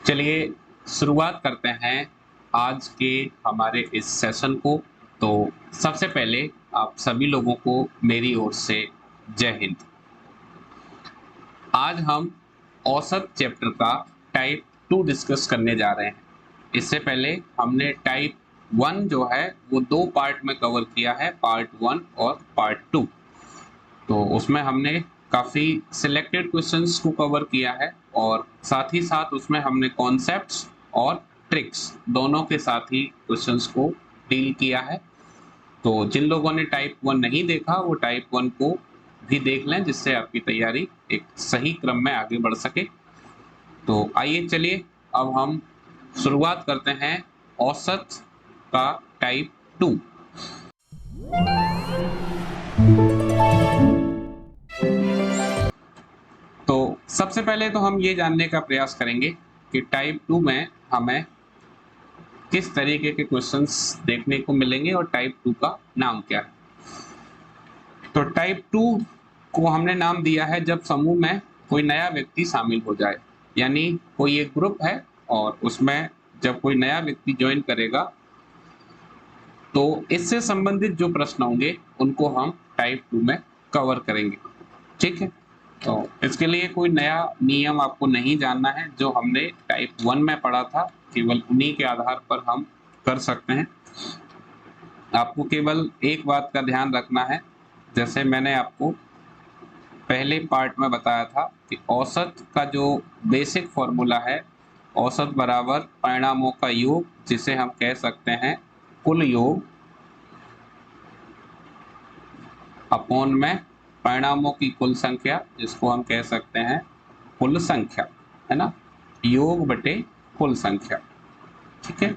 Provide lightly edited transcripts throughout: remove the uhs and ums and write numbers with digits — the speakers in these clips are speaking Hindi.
चलिए शुरुआत करते हैं आज के हमारे इस सेशन को। तो सबसे पहले आप सभी लोगों को मेरी ओर से जय हिंद। आज हम औसत चैप्टर का टाइप 2 डिस्कस करने जा रहे हैं। इससे पहले हमने टाइप 1 जो है वो 2 पार्ट में कवर किया है, पार्ट 1 और पार्ट 2। तो उसमें हमने काफ़ी सिलेक्टेड क्वेश्चंस को कवर किया है और साथ ही साथ उसमें हमने कॉन्सेप्ट्स और ट्रिक्स दोनों के साथ ही क्वेश्चंस को डील किया है। तो जिन लोगों ने टाइप 1 नहीं देखा वो टाइप 1 को भी देख लें, जिससे आपकी तैयारी एक सही क्रम में आगे बढ़ सके। तो आइए चलिए अब हम शुरुआत करते हैं औसत का टाइप 2। तो सबसे पहले तो हम ये जानने का प्रयास करेंगे कि टाइप 2 में हमें किस तरीके के क्वेश्चंस देखने को मिलेंगे और टाइप 2 का नाम क्या है। तो टाइप 2 को हमने नाम दिया है जब समूह में कोई नया व्यक्ति शामिल हो जाए, यानी कोई एक ग्रुप है और उसमें जब कोई नया व्यक्ति ज्वाइन करेगा तो इससे संबंधित जो प्रश्न होंगे उनको हम टाइप 2 में कवर करेंगे। ठीक है, तो इसके लिए कोई नया नियम आपको नहीं जानना है, जो हमने टाइप 1 में पढ़ा था केवल उन्हीं के आधार पर हम कर सकते हैं। आपको केवल एक बात का ध्यान रखना है, जैसे मैंने आपको पहले पार्ट में बताया था कि औसत का जो बेसिक फॉर्मूला है, औसत बराबर परिणामों का योग, जिसे हम कह सकते हैं कुल योग अपॉन में परिणामों की कुल संख्या, जिसको हम कह सकते हैं कुल संख्या, है ना, योग बटे कुल संख्या। ठीक है,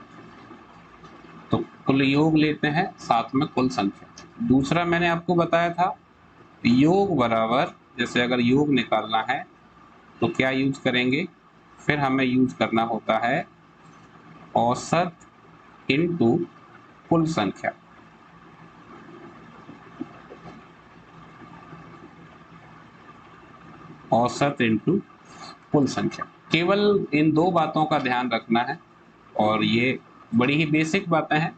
तो कुल योग लेते हैं साथ में कुल संख्या। दूसरा मैंने आपको बताया था योग बराबर, जैसे अगर योग निकालना है तो क्या यूज करेंगे, फिर हमें यूज करना होता है औसत इनटू कुल संख्या। औसत इनटू कुल संख्या, केवल इन दो बातों का ध्यान रखना है और ये बड़ी ही बेसिक बातें हैं।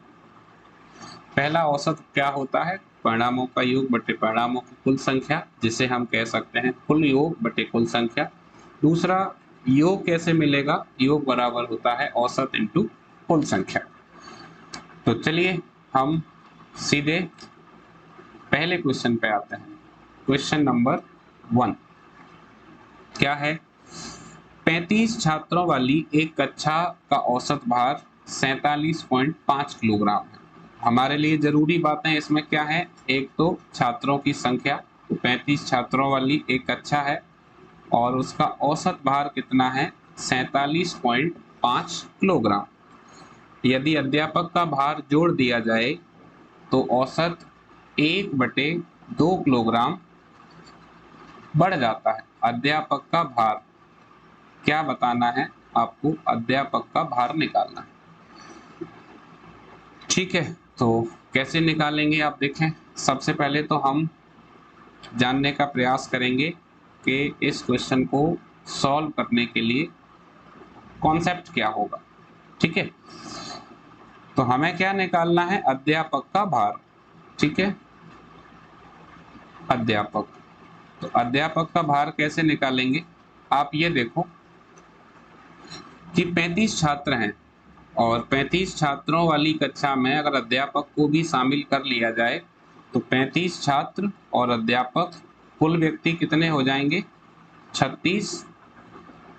पहला औसत क्या होता है, परिणामों का योग बटे परिणामों की कुल संख्या, जिसे हम कह सकते हैं कुल योग बटे कुल संख्या। दूसरा, योग कैसे मिलेगा, योग बराबर होता है औसत इनटू कुल संख्या। तो चलिए हम सीधे पहले क्वेश्चन पे आते हैं। क्वेश्चन नंबर 1 क्या है, 35 छात्रों वाली एक कक्षा का औसत भार 47.5 किलोग्राम है। हमारे लिए जरूरी बातें इसमें क्या है, एक तो छात्रों की संख्या, तो 35 छात्रों वाली एक कक्षा है और उसका औसत भार कितना है, 47.5 किलोग्राम। यदि अध्यापक का भार जोड़ दिया जाए तो औसत 1/2 किलोग्राम बढ़ जाता है। अध्यापक का भार क्या बताना है आपको, अध्यापक का भार निकालना है। ठीक है, तो कैसे निकालेंगे आप देखें। सबसे पहले तो हम जानने का प्रयास करेंगे कि इस क्वेश्चन को सॉल्व करने के लिए कॉन्सेप्ट क्या होगा। ठीक है, तो हमें क्या निकालना है, अध्यापक का भार। ठीक है, अध्यापक, तो अध्यापक का भार कैसे निकालेंगे, आप ये देखो कि 35 छात्र हैं और 35 छात्रों वाली कक्षा में अगर अध्यापक को भी शामिल कर लिया जाए तो 35 छात्र और अध्यापक कुल व्यक्ति कितने हो जाएंगे, 36।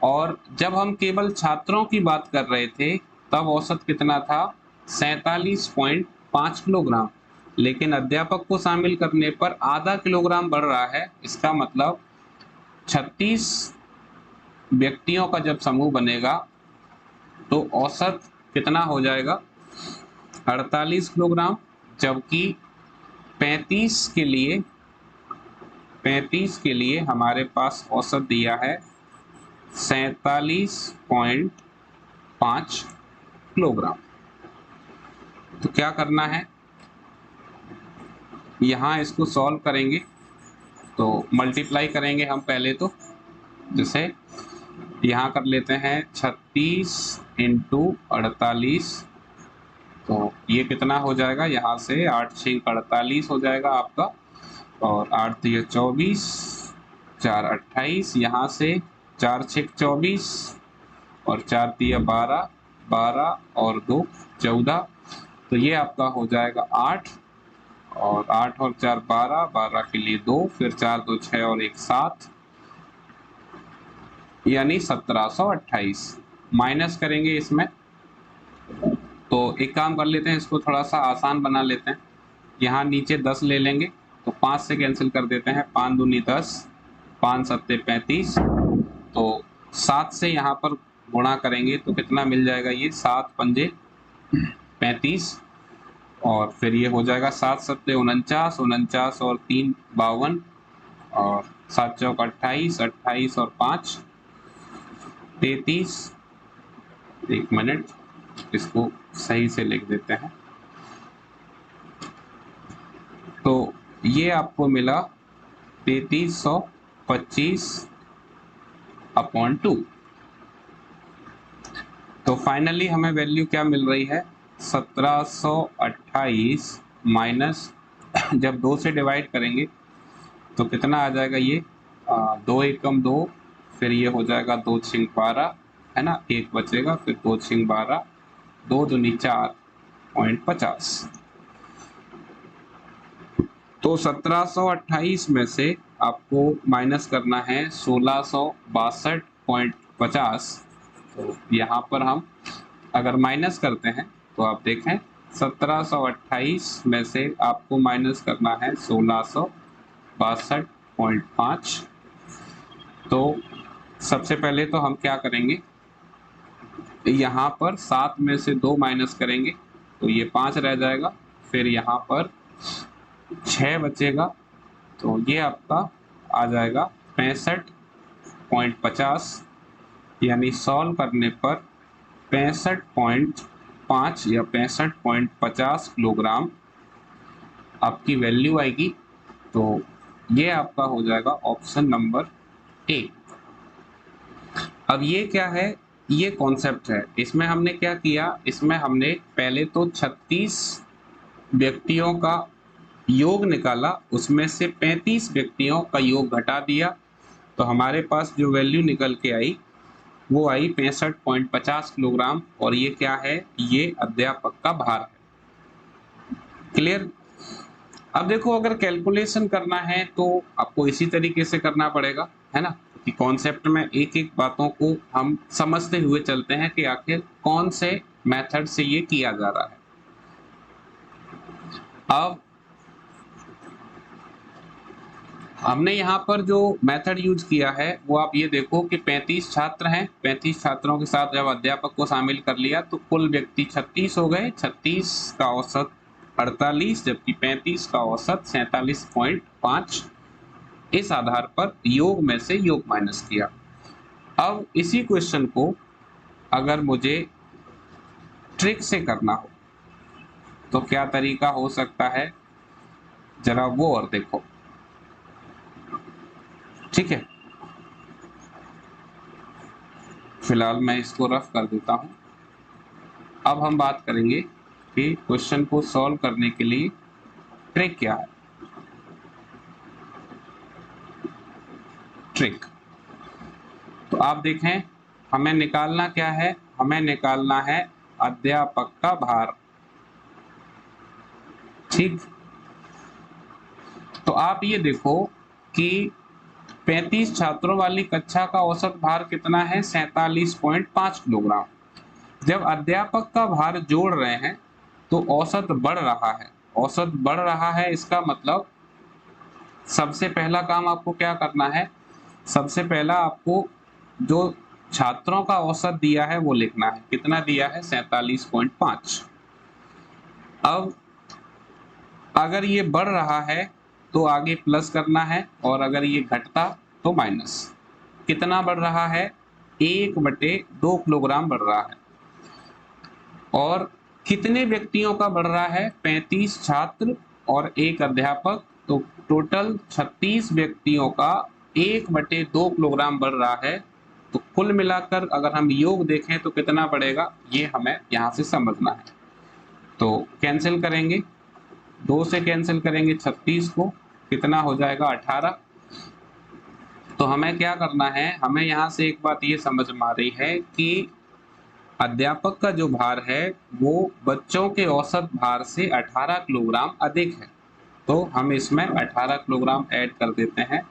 और जब हम केवल छात्रों की बात कर रहे थे तब औसत कितना था, 47.5 किलोग्राम, लेकिन अध्यापक को शामिल करने पर आधा किलोग्राम बढ़ रहा है। इसका मतलब 36 व्यक्तियों का जब समूह बनेगा तो औसत कितना हो जाएगा, 48 किलोग्राम, जबकि 35 के लिए हमारे पास औसत दिया है 47.5 किलोग्राम। तो क्या करना है, यहाँ इसको सॉल्व करेंगे तो मल्टीप्लाई करेंगे हम पहले तो, जैसे यहाँ कर लेते हैं 36 इंटू 48, तो ये कितना हो जाएगा, यहाँ से 8 6 48 हो जाएगा आपका, और 8 3 24, 4 28, यहाँ से 4 6 24 और 4 3 12, 12 और 2 14, तो ये आपका हो जाएगा 8, और 8 और 4 12, 12 के लिए 2, फिर 4 2 6 और 1 7, यानी 1728 माइनस करेंगे इसमें। तो एक काम कर लेते हैं, इसको थोड़ा सा आसान बना लेते हैं। यहाँ नीचे 10 ले लेंगे, तो 5 से कैंसिल कर देते हैं, 5 दूनी 10, 5 सत्ते 35, तो 7 से यहाँ पर गुणा करेंगे तो कितना मिल जाएगा, ये 7 पंजे 35, और फिर ये हो जाएगा 7 सत्ते 49, 49 और 3 52, और 7 चौक 28, 28 और 5 33। एक मिनट, इसको सही से लिख देते हैं। तो ये आपको मिला 3325/2। तो फाइनली हमें वैल्यू क्या मिल रही है, 1728 माइनस, जब 2 से डिवाइड करेंगे तो कितना आ जाएगा, ये 2 एकम 2, फिर ये हो जाएगा 2 6 12, है ना, 1 बचेगा, फिर 2 6 12, 2 दूनी 4.50। तो 1728 में से आपको माइनस करना है 1662.50। तो यहाँ पर हम अगर माइनस करते हैं तो आप देखें 1728 में से आपको माइनस करना है 1662.5। तो सबसे पहले तो हम क्या करेंगे, यहाँ पर 7 में से 2 माइनस करेंगे तो ये 5 रह जाएगा, फिर यहाँ पर 6 बचेगा, तो ये आपका आ जाएगा 65.50, यानी सॉल्व करने पर 65.5 या 65.50 किलोग्राम आपकी वैल्यू आएगी। तो ये आपका हो जाएगा ऑप्शन नंबर ए। अब ये क्या है, ये कॉन्सेप्ट है। इसमें हमने क्या किया, इसमें हमने पहले तो 36 व्यक्तियों का योग निकाला, उसमें से 35 व्यक्तियों का योग घटा दिया, तो हमारे पास जो वैल्यू निकल के आई वो आई 65.50 किलोग्राम, और ये क्या है, ये अध्यापक का भार है। क्लियर। अब देखो, अगर कैलकुलेशन करना है तो आपको इसी तरीके से करना पड़ेगा, है ना, कि कॉन्सेप्ट में एक एक बातों को हम समझते हुए चलते हैं कि आखिर कौन से मेथड से ये किया जा रहा है। अब हमने यहाँ पर जो मेथड यूज किया है वो आप ये देखो कि 35 छात्र हैं, 35 छात्रों के साथ जब अध्यापक को शामिल कर लिया तो कुल व्यक्ति 36 हो गए, 36 का औसत 48, जबकि 35 का औसत 47.5। इस आधार पर योग में से योग माइनस किया। अब इसी क्वेश्चन को अगर मुझे ट्रिक से करना हो तो क्या तरीका हो सकता है, जरा वो और देखो। ठीक है, फिलहाल मैं इसको रफ कर देता हूं। अब हम बात करेंगे कि क्वेश्चन को सॉल्व करने के लिए ट्रिक क्या है। ट्रिक तो आप देखें, हमें निकालना क्या है, हमें निकालना है अध्यापक का भार। ठीक, तो आप ये देखो कि 35 छात्रों वाली कक्षा का औसत भार कितना है, 47.5 किलोग्राम। जब अध्यापक का भार जोड़ रहे हैं तो औसत बढ़ रहा है, औसत बढ़ रहा है, इसका मतलब सबसे पहला काम आपको क्या करना है, सबसे पहला आपको जो छात्रों का औसत दिया है वो लिखना है। कितना दिया है, 47.5। अब अगर ये बढ़ रहा है तो आगे प्लस करना है, और अगर ये घटता तो माइनस। कितना बढ़ रहा है, 1/2 किलोग्राम बढ़ रहा है। और कितने व्यक्तियों का बढ़ रहा है, 35 छात्र और 1 अध्यापक, तो टोटल 36 व्यक्तियों का 1/2 किलोग्राम बढ़ रहा है। तो कुल मिलाकर अगर हम योग देखें तो कितना बढ़ेगा, ये हमें यहाँ से समझना है। तो कैंसिल करेंगे, 2 से कैंसिल करेंगे 36 को, कितना हो जाएगा 18। तो हमें क्या करना है, हमें यहाँ से एक बात ये समझ में आ रही है कि अध्यापक का जो भार है वो बच्चों के औसत भार से 18 किलोग्राम अधिक है। तो हम इसमें 18 किलोग्राम ऐड कर देते हैं।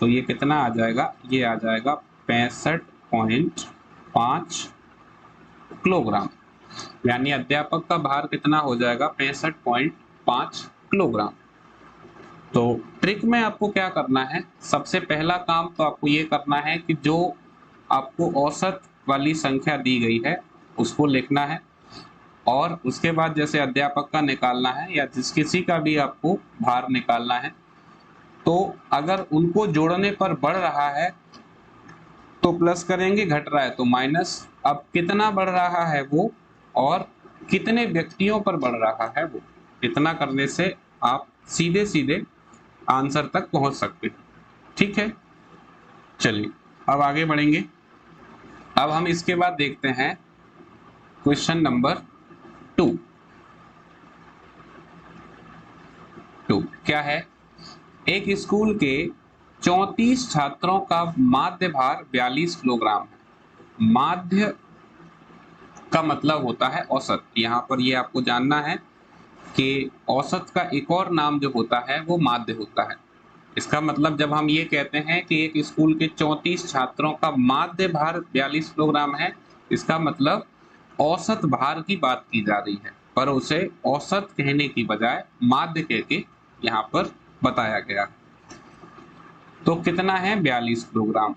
तो ये कितना आ जाएगा, ये आ जाएगा 65.5 किलोग्राम। यानी अध्यापक का भार कितना हो जाएगा, 65.5 किलोग्राम। तो ट्रिक में आपको क्या करना है, सबसे पहला काम तो आपको ये करना है कि जो आपको औसत वाली संख्या दी गई है उसको लिखना है, और उसके बाद जैसे अध्यापक का निकालना है या जिस किसी का भी आपको भार निकालना है, तो अगर उनको जोड़ने पर बढ़ रहा है तो प्लस करेंगे, घट रहा है तो माइनस। अब कितना बढ़ रहा है वो और कितने व्यक्तियों पर बढ़ रहा है वो, इतना करने से आप सीधे सीधे आंसर तक पहुंच सकते हैं। ठीक है, चलिए अब आगे बढ़ेंगे। अब हम इसके बाद देखते हैं क्वेश्चन नंबर 2। क्या है, एक स्कूल के 34 छात्रों का माध्य भार 42 किलोग्राम है। माध्य का मतलब होता है औसत। यहाँ पर ये आपको जानना है कि औसत का एक और नाम जो होता है वो माध्य होता है। इसका मतलब जब हम ये कहते हैं कि एक स्कूल के 34 छात्रों का माध्य भार 42 किलोग्राम है, इसका मतलब औसत भार की बात की जा रही है, पर उसे औसत कहने की बजाय माध्य कह के यहाँ पर बताया गया। तो कितना है, 42 किलोग्राम।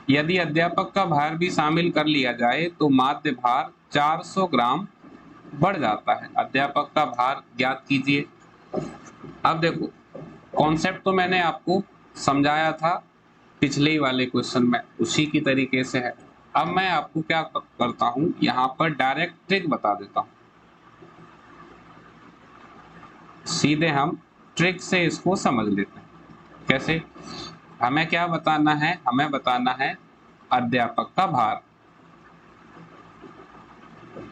यदि अध्यापक का भार भी शामिल कर लिया जाए तो माध्य भार 400 ग्राम बढ़ जाता है। अध्यापक का भार ज्ञात कीजिए। अब देखो, कॉन्सेप्ट तो मैंने आपको समझाया था पिछले वाले क्वेश्चन में, उसी की तरीके से है। अब मैं आपको क्या करता हूं, यहाँ पर डायरेक्ट ट्रिक बता देता हूं। सीधे हम ट्रिक से इसको समझ लेते हैं। कैसे, हमें क्या बताना है, हमें बताना है अध्यापक का भार,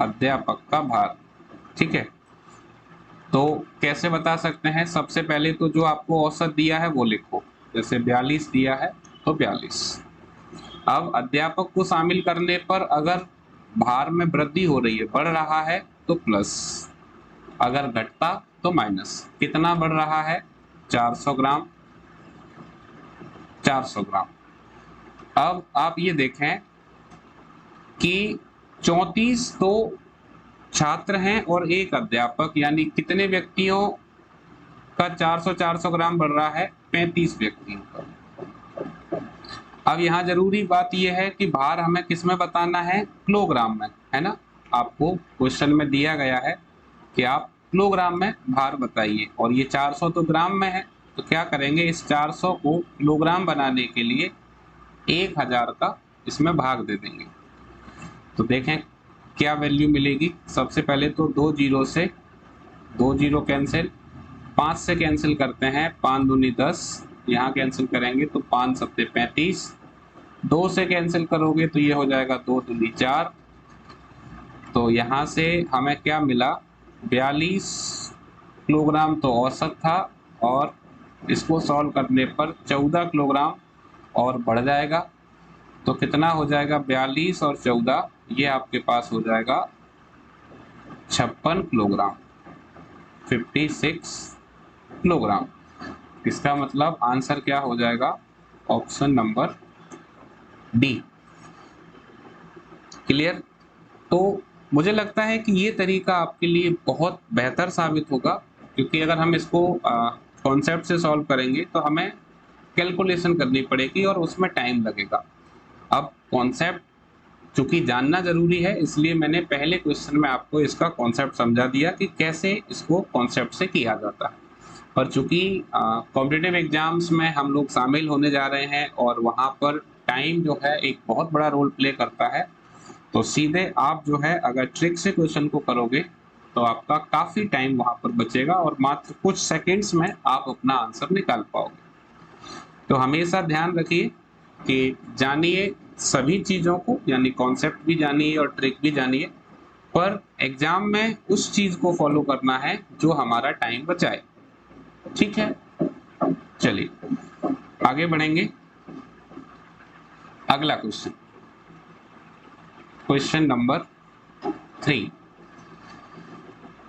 अध्यापक का भार। ठीक है, तो कैसे बता सकते हैं, सबसे पहले तो जो आपको औसत दिया है वो लिखो। जैसे 42 दिया है तो 42। अब अध्यापक को शामिल करने पर अगर भार में वृद्धि हो रही है, बढ़ रहा है तो प्लस, अगर घटता तो माइनस। कितना बढ़ रहा है, 400 ग्राम, 400 ग्राम। अब आप ये देखें कि 34 तो छात्र हैं और एक अध्यापक, यानी कितने व्यक्तियों का 400 ग्राम बढ़ रहा है, 35 व्यक्तियों का। अब यहाँ जरूरी बात यह है कि भार हमें किस में बताना है, किलोग्राम में, है ना। आपको क्वेश्चन में दिया गया है कि आप किलोग्राम में भार बताइए, और ये 400 तो ग्राम में है, तो क्या करेंगे, इस 400 को किलोग्राम बनाने के लिए 1000 का इसमें भाग दे देंगे। तो देखें क्या वैल्यू मिलेगी। सबसे पहले तो 2 जीरो से 2 जीरो कैंसिल, 5 से कैंसिल करते हैं, 5 दूनी 10, यहाँ कैंसिल करेंगे तो 5 सत्ते 35, 2 से कैंसिल करोगे तो ये हो जाएगा 2 दूनी 4। तो यहाँ से हमें क्या मिला, 42 किलोग्राम तो औसत था, और इसको सॉल्व करने पर 14 किलोग्राम और बढ़ जाएगा। तो कितना हो जाएगा, 42 और 14, ये आपके पास हो जाएगा 56 किलोग्राम, 56 किलोग्राम। इसका मतलब आंसर क्या हो जाएगा, ऑप्शन नंबर डी। क्लियर। तो मुझे लगता है कि ये तरीका आपके लिए बहुत बेहतर साबित होगा, क्योंकि अगर हम इसको कॉन्सेप्ट से सॉल्व करेंगे तो हमें कैलकुलेशन करनी पड़ेगी और उसमें टाइम लगेगा। अब कॉन्सेप्ट चूंकि जानना जरूरी है, इसलिए मैंने पहले क्वेश्चन में आपको इसका कॉन्सेप्ट समझा दिया कि कैसे इसको कॉन्सेप्ट से किया जाता है। पर चूंकि कॉम्पिटिटिव एग्जाम्स में हम लोग शामिल होने जा रहे हैं और वहाँ पर टाइम जो है एक बहुत बड़ा रोल प्ले करता है, तो सीधे आप जो है अगर ट्रिक से क्वेश्चन को करोगे तो आपका काफी टाइम वहां पर बचेगा और मात्र कुछ सेकंड्स में आप अपना आंसर निकाल पाओगे। तो हमेशा ध्यान रखिए कि जानिए सभी चीज़ों को, यानी कॉन्सेप्ट भी जानिए और ट्रिक भी जानिए, पर एग्जाम में उस चीज़ को फॉलो करना है जो हमारा टाइम बचाए। ठीक है, चलिए आगे बढ़ेंगे। अगला question, question number 3।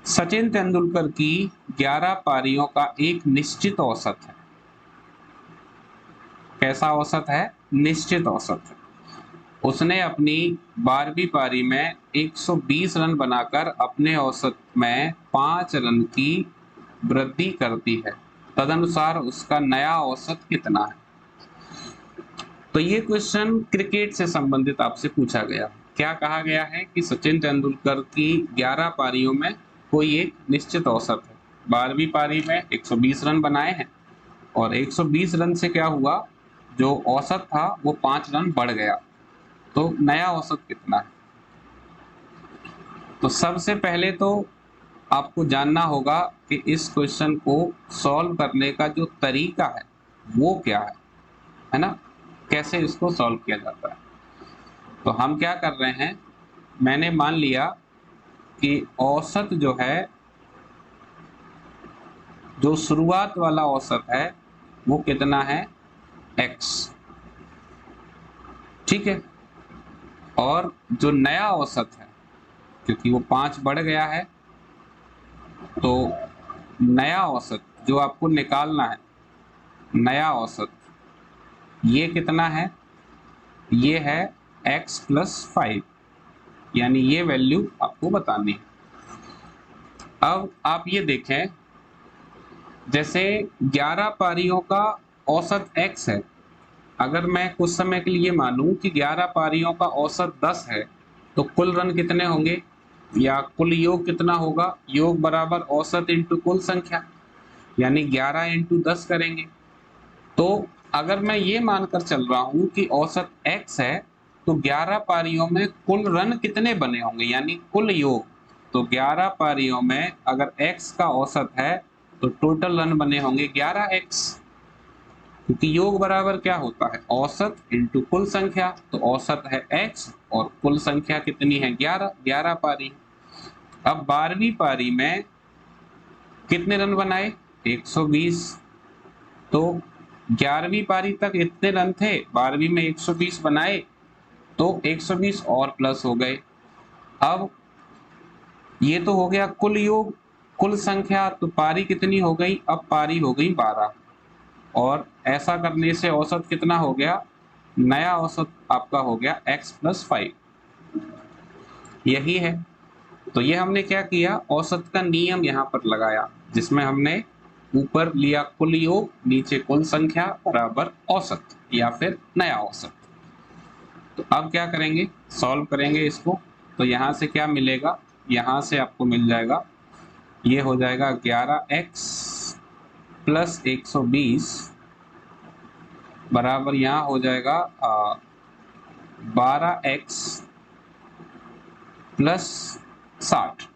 Sachin Tendulkar की 11 पारियों का एक निश्चित औसत है। कैसा औसत है? निश्चित औसत है। उसने अपनी 12वीं पारी में 120 रन बनाकर अपने औसत में 5 रन की वृद्धि कर दी है। तदनुसार उसका नया औसत कितना है? तो ये क्वेश्चन क्रिकेट से संबंधित आपसे पूछा गया। क्या कहा गया है कि सचिन तेंदुलकर की 11 पारियों में कोई एक निश्चित औसत है। 12वीं पारी में 120 रन बनाए हैं और 120 रन से क्या हुआ, जो औसत था वो 5 रन बढ़ गया, तो नया औसत कितना है? तो सबसे पहले तो आपको जानना होगा कि इस क्वेश्चन को सॉल्व करने का जो तरीका है वो क्या है ना, कैसे इसको सॉल्व किया जाता है। तो हम क्या कर रहे हैं, मैंने मान लिया कि औसत जो है, जो शुरुआत वाला औसत है वो कितना है, x। ठीक है, और जो नया औसत है, क्योंकि वो 5 बढ़ गया है, तो नया औसत जो आपको निकालना है, नया औसत ये कितना है, ये है x + 5, यानी ये वैल्यू आपको बतानी है। अब आप ये देखें, जैसे 11 पारियों का औसत x है, अगर मैं कुछ समय के लिए मानूं कि 11 पारियों का औसत 10 है, तो कुल रन कितने होंगे या कुल योग कितना होगा, योग बराबर औसत इंटू कुल संख्या, यानी 11 इंटू 10 करेंगे। तो अगर मैं ये मानकर चल रहा हूं कि औसत x है, तो 11 पारियों में कुल रन कितने बने होंगे, यानी कुल योग। तो 11 पारियों में अगर x का औसत है तो टोटल रन बने होंगे 11x, क्योंकि योग बराबर क्या होता है, औसत इंटू कुल संख्या। तो औसत है x और कुल संख्या कितनी है, 11, 11 पारी। अब 12वीं पारी में कितने रन बनाए, 120। तो 11वीं पारी तक इतने रन थे, 12वीं में 120 बनाए, तो 120 और प्लस हो गए। अब ये तो हो गया कुल योग, कुल संख्या, तो पारी कितनी हो गई, अब पारी हो गई 12, और ऐसा करने से औसत कितना हो गया, नया औसत आपका हो गया x + 5, यही है। तो ये हमने क्या किया, औसत का नियम यहाँ पर लगाया, जिसमें हमने ऊपर लिया कुल योग, नीचे कुल संख्या बराबर औसत या फिर नया औसत। तो अब क्या करेंगे, सॉल्व करेंगे इसको। तो यहाँ से क्या मिलेगा, यहाँ से आपको मिल जाएगा, ये हो जाएगा 11x + 120 बराबर यहाँ हो जाएगा 12x + 60।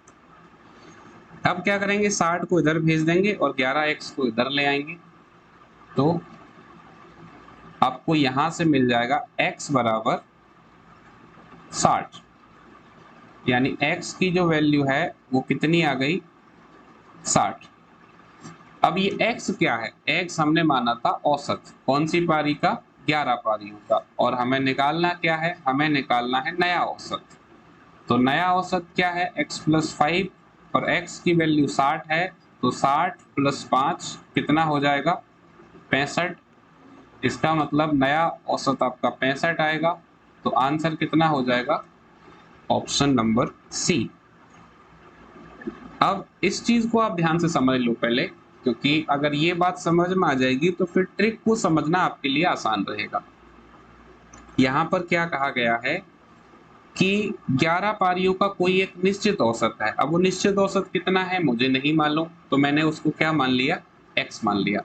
अब क्या करेंगे, 60 को इधर भेज देंगे और 11x को इधर ले आएंगे, तो आपको यहां से मिल जाएगा x बराबर 60, यानी x की जो वैल्यू है वो कितनी आ गई, 60। अब ये x क्या है, x हमने माना था औसत, कौन सी पारी का, 11 पारियों का, और हमें निकालना क्या है, हमें निकालना है नया औसत। तो नया औसत क्या है, x + 5, और x की वैल्यू 60 है, तो 60 + 5 कितना हो जाएगा, 65। इसका मतलब नया औसत आपका 65 आएगा। तो आंसर कितना हो जाएगा, ऑप्शन नंबर सी। अब इस चीज को आप ध्यान से समझ लो पहले, क्योंकि अगर ये बात समझ में आ जाएगी तो फिर ट्रिक को समझना आपके लिए आसान रहेगा। यहाँ पर क्या कहा गया है कि 11 पारियों का कोई एक निश्चित औसत है। अब वो निश्चित औसत कितना है मुझे नहीं मालूम, तो मैंने उसको क्या मान लिया, x मान लिया।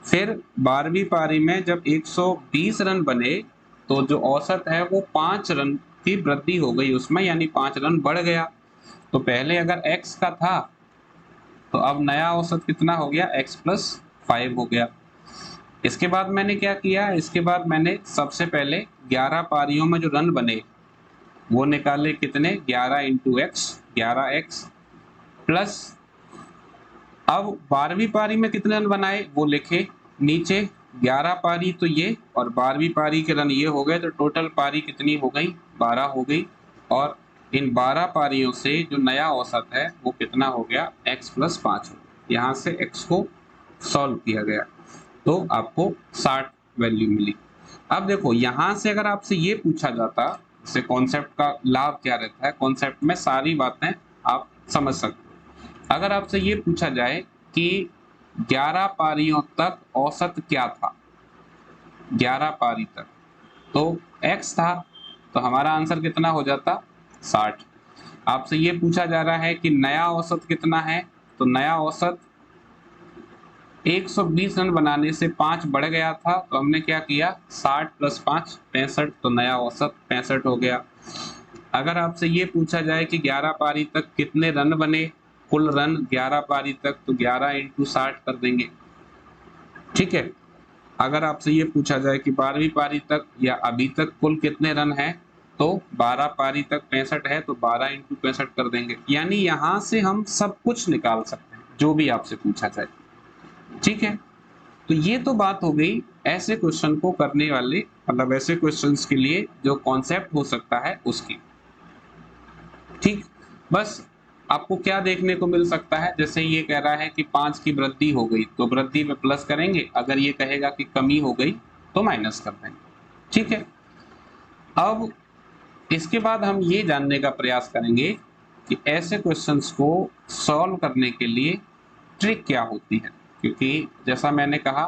फिर 12वीं पारी में जब 120 रन बने, तो जो औसत है वो 5 रन की वृद्धि हो गई उसमें, यानी 5 रन बढ़ गया। तो पहले अगर x का था, तो अब नया औसत कितना हो गया, x + 5 हो गया। इसके बाद मैंने क्या किया, इसके बाद मैंने सबसे पहले 11 पारियों में जो रन बने वो निकाले, कितने, 11 इंटू एक्स, 11x प्लस अब 12वीं पारी में कितने रन बनाए वो लिखे नीचे, 11 पारी तो ये और 12वीं पारी के रन ये हो गए, तो टोटल पारी कितनी हो गई, 12 हो गई। और इन 12 पारियों से जो नया औसत है वो कितना हो गया, x + 5। यहाँ से x को सॉल्व किया गया तो आपको 60 वैल्यू मिली। अब देखो यहाँ से अगर आपसे ये पूछा जाता, जैसे कॉन्सेप्ट का लाभ क्या रहता है, कॉन्सेप्ट में सारी बातें आप समझ सकते हो। अगर आपसे ये पूछा जाए कि 11 पारियों तक औसत क्या था, 11 पारी तक तो x था, तो हमारा आंसर कितना हो जाता, 60। आपसे ये पूछा जा रहा है कि नया औसत कितना है, तो नया औसत 120 रन बनाने से 5 बढ़ गया था, तो हमने क्या किया, 60 + 5 65, तो नया औसत 65 हो गया। अगर आपसे ये पूछा जाए कि 11 पारी तक कितने रन बने, कुल रन 11 पारी तक, तो 11 × 60 कर देंगे, ठीक है। अगर आपसे ये पूछा जाए कि 12वीं पारी तक या अभी तक कुल कितने रन हैं, तो 12 पारी तक 65 है, तो 12 × 65 कर देंगे। यानी यहाँ से हम सब कुछ निकाल सकते हैं जो भी आपसे पूछा जाए, ठीक है। तो ये तो बात हो गई ऐसे क्वेश्चन को करने वाले, मतलब ऐसे क्वेश्चंस के लिए जो कॉन्सेप्ट हो सकता है उसकी, ठीक। बस आपको क्या देखने को मिल सकता है, जैसे ये कह रहा है कि 5 की वृद्धि हो गई तो वृद्धि में प्लस करेंगे, अगर ये कहेगा कि कमी हो गई तो माइनस कर देंगे, ठीक है। अब इसके बाद हम ये जानने का प्रयास करेंगे कि ऐसे क्वेश्चंस को सॉल्व करने के लिए ट्रिक क्या होती है, क्योंकि जैसा मैंने कहा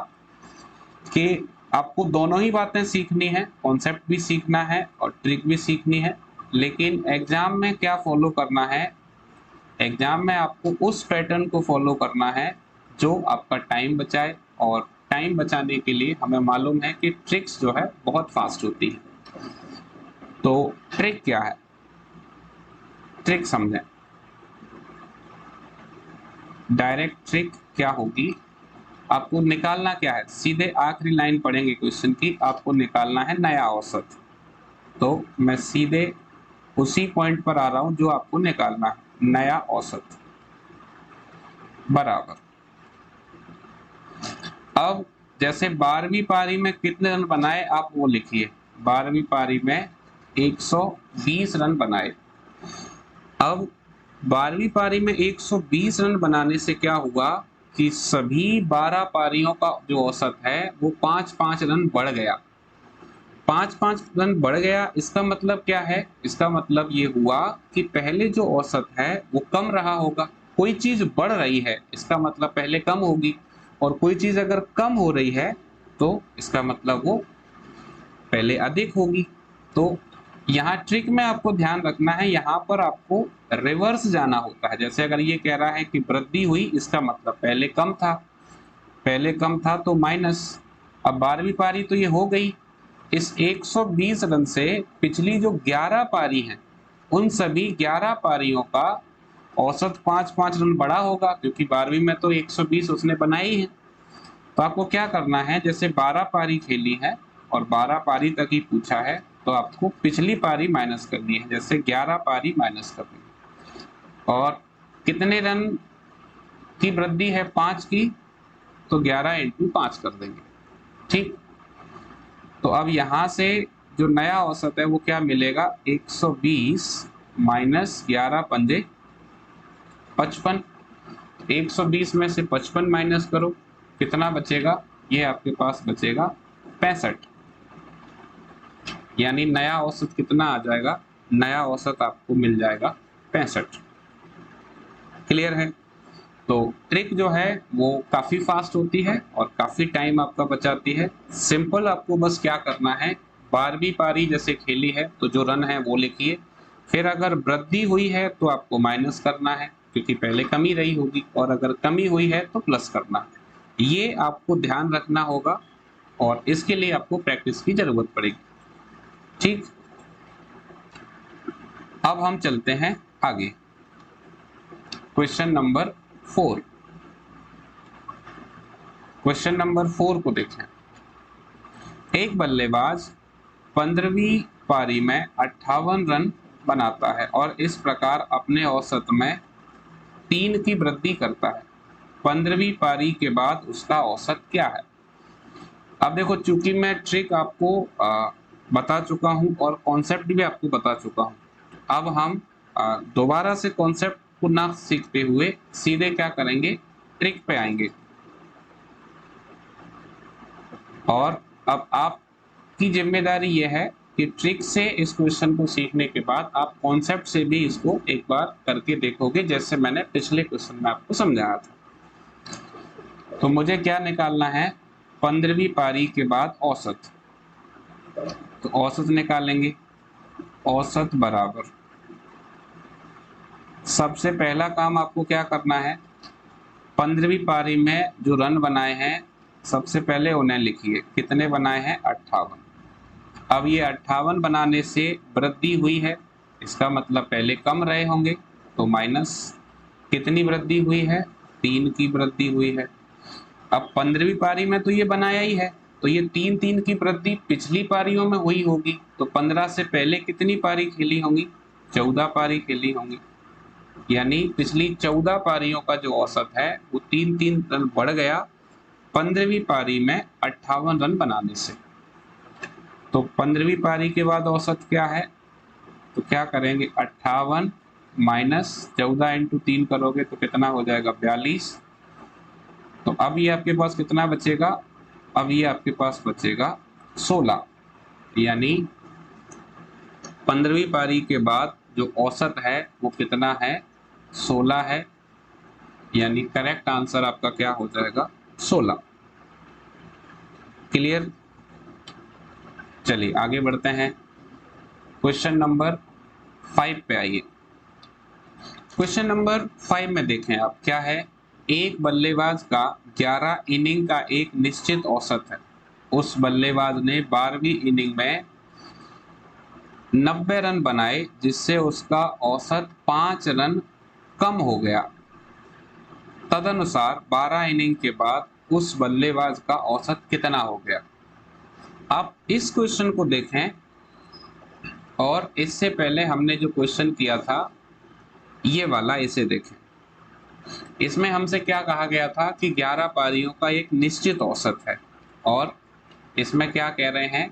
कि आपको दोनों ही बातें सीखनी है, कॉन्सेप्ट भी सीखना है और ट्रिक भी सीखनी है। लेकिन एग्जाम में क्या फॉलो करना है, एग्जाम में आपको उस पैटर्न को फॉलो करना है जो आपका टाइम बचाए, और टाइम बचाने के लिए हमें मालूम है कि ट्रिक्स जो है बहुत फास्ट होती है। तो ट्रिक क्या है, ट्रिक समझें। डायरेक्ट ट्रिक क्या होगी, आपको निकालना क्या है, सीधे आखिरी लाइन पढ़ेंगे क्वेश्चन की, आपको निकालना है नया औसत। तो मैं सीधे उसी पॉइंट पर आ रहा हूं जो आपको निकालना है, नया औसत बराबर। अब जैसे 12वीं पारी में कितने रन बनाए आप वो लिखिए, 12वीं पारी में 120 रन बनाए। अब 12वीं पारी में 120 रन बनाने से क्या हुआ कि सभी 12 पारियों का जो औसत है वो 5-5 रन बढ़ गया, 5-5 रन बढ़ गया। इसका मतलब क्या है, इसका मतलब ये हुआ कि पहले जो औसत है वो कम रहा होगा, कोई चीज बढ़ रही है इसका मतलब पहले कम होगी, और कोई चीज अगर कम हो रही है तो इसका मतलब वो पहले अधिक होगी। तो यहाँ ट्रिक में आपको ध्यान रखना है, यहाँ पर आपको रिवर्स जाना होता है। जैसे अगर ये कह रहा है कि वृद्धि हुई, इसका मतलब पहले कम था, पहले कम था तो माइनस। अब 12वीं पारी तो ये हो गई, इस 120 रन से पिछली जो 11 पारी हैं उन सभी 11 पारियों का औसत 5-5 रन बढ़ा होगा, क्योंकि 12वीं में तो 120 उसने बनाई है। तो आपको क्या करना है, जैसे 12 पारी खेली है और 12 पारी तक ही पूछा है, तो आपको पिछली पारी माइनस करनी है, जैसे 11 पारी माइनस करनी है। और कितने रन की वृद्धि है, 5 की, तो 11 × 5 कर देंगे, ठीक। तो अब यहाँ से जो नया औसत है वो क्या मिलेगा, 120 - 11 पंजे 55, 120 में से 55 माइनस करो, कितना बचेगा, ये आपके पास बचेगा 65। यानी नया औसत कितना आ जाएगा, नया औसत आपको मिल जाएगा 65। क्लियर है। तो ट्रिक जो है वो काफी फास्ट होती है और काफी टाइम आपका बचाती है। सिंपल आपको बस क्या करना है, 12वीं पारी जैसे खेली है तो जो रन है वो लिखिए, फिर अगर वृद्धि हुई है तो आपको माइनस करना है क्योंकि पहले कमी रही होगी, और अगर कमी हुई है तो प्लस करना है। ये आपको ध्यान रखना होगा और इसके लिए आपको प्रैक्टिस की जरूरत पड़ेगी, ठीक। अब हम चलते हैं आगे, क्वेश्चन नंबर 4। क्वेश्चन नंबर 4 को देखें। एक बल्लेबाज 15वीं पारी में 58 रन बनाता है और इस प्रकार अपने औसत में 3 की वृद्धि करता है। 15वीं पारी के बाद उसका औसत क्या है? अब देखो, चूंकि मैं ट्रिक आपको बता चुका हूं और कॉन्सेप्ट भी आपको बता चुका हूं, अब हम दोबारा से कॉन्सेप्ट को ना सीखते हुए सीधे क्या करेंगे, ट्रिक पे आएंगे। और अब आपकी जिम्मेदारी यह है कि ट्रिक से इस क्वेश्चन को सीखने के बाद आप कॉन्सेप्ट से भी इसको एक बार करके देखोगे, जैसे मैंने पिछले क्वेश्चन में आपको समझाया था। तो मुझे क्या निकालना है, 15वीं पारी के बाद औसत। तो औसत निकालेंगे, औसत बराबर, सबसे पहला काम आपको क्या करना है, 15वीं पारी में जो रन बनाए हैं सबसे पहले उन्हें लिखिए। कितने बनाए हैं? 58। अब ये 58 बनाने से वृद्धि हुई है, इसका मतलब पहले कम रहे होंगे, तो माइनस कितनी वृद्धि हुई है? 3 की वृद्धि हुई है। अब 15वीं पारी में तो ये बनाया ही है, तो ये 3 की वृद्धि पिछली पारियों में हुई होगी, तो 15 से पहले कितनी पारी खेली होंगी? 14 पारी खेली होंगी, यानी पिछली 14 पारियों का जो औसत है वो 3 रन बढ़ गया 15वीं पारी में 58 रन बनाने से। तो 15वीं पारी के बाद औसत क्या है? तो क्या करेंगे, 58 माइनस 14 इंटू 3 करोगे तो कितना हो जाएगा? 42। तो अब ये आपके पास कितना बचेगा? अब ये आपके पास बचेगा 16, यानी 15वीं पारी के बाद जो औसत है वो कितना है? 16 है, यानी करेक्ट आंसर आपका क्या हो जाएगा? 16। क्लियर? चलिए आगे बढ़ते हैं, क्वेश्चन नंबर 5 पे आइए। क्वेश्चन नंबर 5 में देखें आप, क्या है, एक बल्लेबाज का 11 इनिंग का एक निश्चित औसत है। उस बल्लेबाज ने 12वीं इनिंग में 90 रन बनाए, जिससे उसका औसत 5 रन कम हो गया। तदनुसार 12 इनिंग के बाद उस बल्लेबाज का औसत कितना हो गया? आप इस क्वेश्चन को देखें और इससे पहले हमने जो क्वेश्चन किया था ये वाला, इसे देखें। इसमें हमसे क्या कहा गया था कि 11 पारियों का एक निश्चित औसत है, और इसमें क्या कह रहे हैं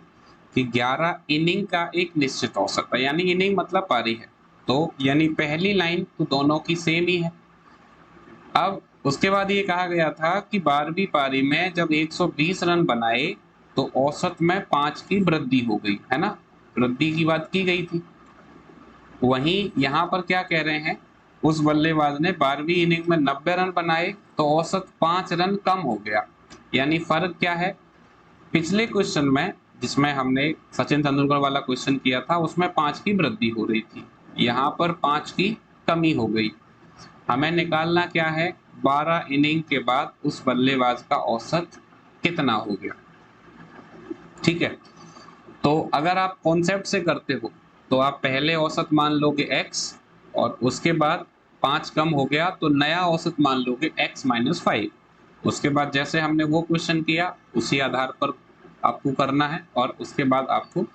कि 11 इनिंग का एक निश्चित औसत है, यानी इनिंग मतलब पारी है। तो यानी पहली लाइन तो दोनों की सेम ही है। अब उसके बाद ये कहा गया था कि 12वीं पारी में जब 120 रन बनाए तो औसत में 5 की वृद्धि हो गई, है ना, वृद्धि की बात की गई थी। वहीं यहाँ पर क्या कह रहे हैं, उस बल्लेबाज ने 12वीं इनिंग में 90 रन बनाए तो औसत 5 रन कम हो गया। यानी फर्क क्या है, पिछले क्वेश्चन में जिसमें हमने सचिन तेंदुलकर वाला क्वेश्चन किया था उसमें 5 की वृद्धि हो रही थी, यहाँ पर 5 की कमी हो गई। हमें निकालना क्या है, 12 इनिंग के बाद उस बल्लेबाज का औसत कितना हो गया। ठीक है, तो अगर आप कॉन्सेप्ट से करते हो तो आप पहले औसत मान लोगे x, और उसके बाद 5 कम हो गया तो नया औसत मान लोगे x माइनस 5। उसके बाद जैसे हमने वो क्वेश्चन किया उसी आधार पर आपको करना है, और उसके बाद आपको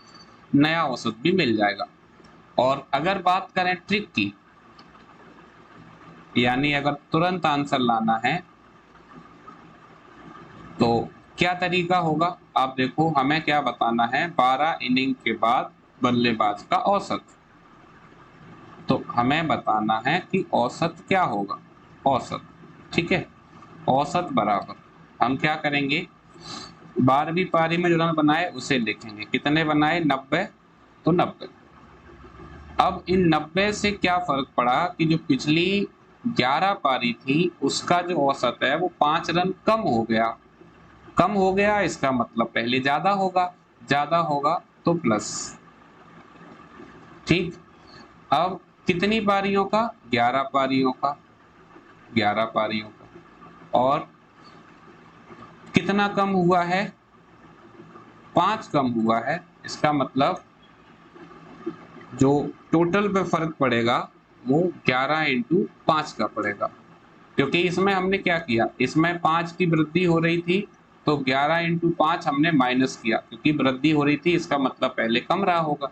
नया औसत भी मिल जाएगा। और अगर बात करें ट्रिक की, यानी अगर तुरंत आंसर लाना है तो क्या तरीका होगा, आप देखो, हमें क्या बताना है, 12 इनिंग के बाद बल्लेबाज का औसत। तो हमें बताना है कि औसत क्या होगा, औसत। ठीक है, औसत बराबर हम क्या करेंगे, 12वीं पारी में जो रन बनाए उसे लिखेंगे। कितने बनाए? 90, तो 90। अब इन 90 से क्या फर्क पड़ा कि जो पिछली 11 पारी थी उसका जो औसत है वो 5 रन कम हो गया। कम हो गया इसका मतलब पहले ज्यादा होगा, ज्यादा होगा तो प्लस। ठीक, अब कितनी पारियों का? 11 पारियों का, 11 पारियों का। और कितना कम हुआ है? 5 कम हुआ है। इसका मतलब जो टोटल पे फर्क पड़ेगा वो 11 इंटू 5 का पड़ेगा, क्योंकि इसमें हमने क्या किया, इसमें 5 की वृद्धि हो रही थी तो 11 इंटू 5 हमने माइनस किया, क्योंकि वृद्धि हो रही थी, इसका मतलब पहले कम रहा होगा।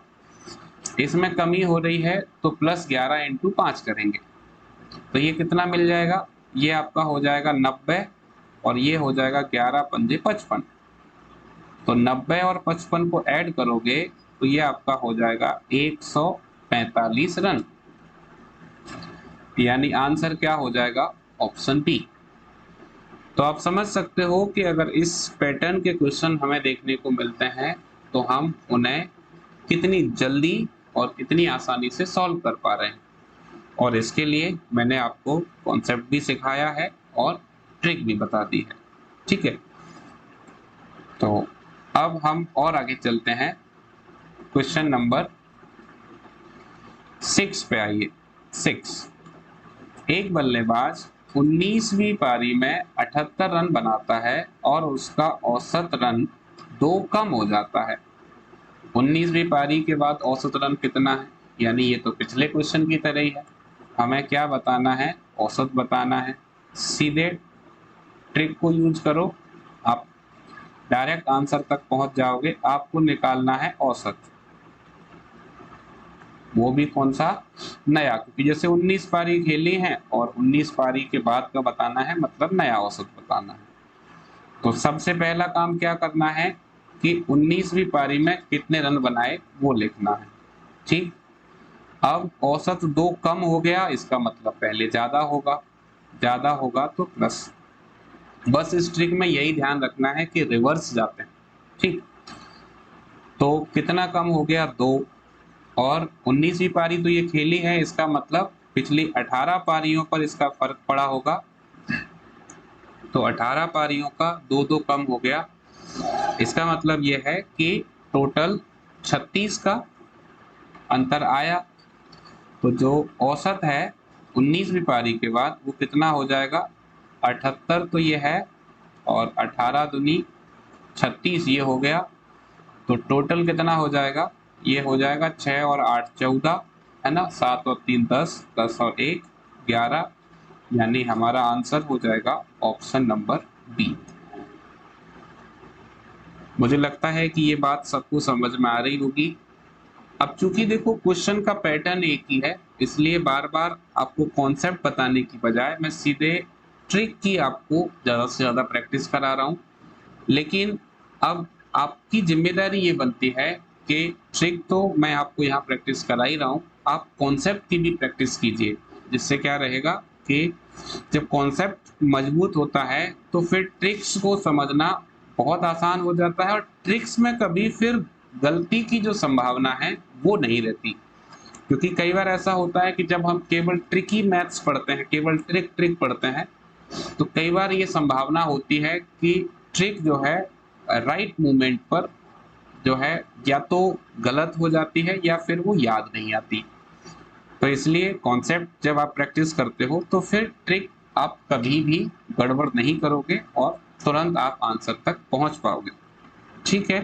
इसमें कमी हो रही है तो प्लस 11 इंटू 5 करेंगे, तो ये कितना मिल जाएगा, ये आपका हो जाएगा 90 और ये हो जाएगा 11 पंजे 55। तो 90 और 55 को ऐड करोगे तो ये आपका हो जाएगा 145 रन, यानी आंसर क्या हो जाएगा, ऑप्शन बी। तो आप समझ सकते हो कि अगर इस पैटर्न के क्वेश्चन हमें देखने को मिलते हैं तो हम उन्हें कितनी जल्दी और कितनी आसानी से सॉल्व कर पा रहे हैं। और इसके लिए मैंने आपको कॉन्सेप्ट भी सिखाया है और ट्रिक भी बता दी है, ठीक है। तो अब हम और आगे चलते हैं, क्वेश्चन नंबर 6 पे आइए। 6, एक बल्लेबाज 19वीं पारी में 78 रन बनाता है और उसका औसत रन 2 कम हो जाता है। 19वीं पारी के बाद औसत रन कितना है, यानी ये तो पिछले क्वेश्चन की तरह ही है। हमें क्या बताना है, औसत बताना है। सीधे ट्रिक को यूज करो, आप डायरेक्ट आंसर तक पहुंच जाओगे। आपको निकालना है औसत, वो भी कौन सा, नया, क्योंकि जैसे 19 पारी खेली है और 19 पारी के बाद का बताना है, मतलब नया औसत बताना है। तो सबसे पहला काम क्या करना है कि 19वीं पारी में कितने रन बनाए वो लिखना है, ठीक। अब औसत 2 कम हो गया, इसका मतलब पहले ज्यादा होगा, ज्यादा होगा तो प्लस। बस इस ट्रिक में यही ध्यान रखना है कि रिवर्स जाते हैं, ठीक। तो कितना कम हो गया, 2, और 19वीं पारी तो ये खेली है, इसका मतलब पिछली 18 पारियों पर इसका फर्क पड़ा होगा। तो 18 पारियों का 2-2 कम हो गया, इसका मतलब ये है कि टोटल 36 का अंतर आया। तो जो औसत है 19वीं पारी के बाद वो कितना हो जाएगा, 78 तो ये है, और 18 दूनी 36 ये हो गया। तो टोटल कितना हो जाएगा, ये हो जाएगा 6 और 8 14, है ना, 7 और 3 10, 10 और 1 11, यानी हमारा आंसर हो जाएगा ऑप्शन नंबर बी। मुझे लगता है कि ये बात सबको समझ में आ रही होगी। अब चूंकि देखो क्वेश्चन का पैटर्न एक ही है, इसलिए बार बार आपको कॉन्सेप्ट बताने की बजाय मैं सीधे ट्रिक की आपको ज़्यादा से ज़्यादा प्रैक्टिस करा रहा हूँ। लेकिन अब आपकी जिम्मेदारी ये बनती है कि ट्रिक तो मैं आपको यहाँ प्रैक्टिस करा ही रहा हूँ, आप कॉन्सेप्ट की भी प्रैक्टिस कीजिए, जिससे क्या रहेगा कि जब कॉन्सेप्ट मजबूत होता है तो फिर ट्रिक्स को समझना बहुत आसान हो जाता है, और ट्रिक्स में कभी फिर गलती की जो संभावना है वो नहीं रहती। क्योंकि कई बार ऐसा होता है कि जब हम केवल ट्रिकी मैथ्स पढ़ते हैं, केवल ट्रिक पढ़ते हैं, तो कई बार ये संभावना होती है कि ट्रिक जो है राइट मूवमेंट पर जो है या तो गलत हो जाती है या फिर वो याद नहीं आती। तो इसलिए कॉन्सेप्ट जब आप प्रैक्टिस करते हो तो फिर ट्रिक आप कभी भी गड़बड़ नहीं करोगे और तुरंत आप आंसर तक पहुंच पाओगे, ठीक है।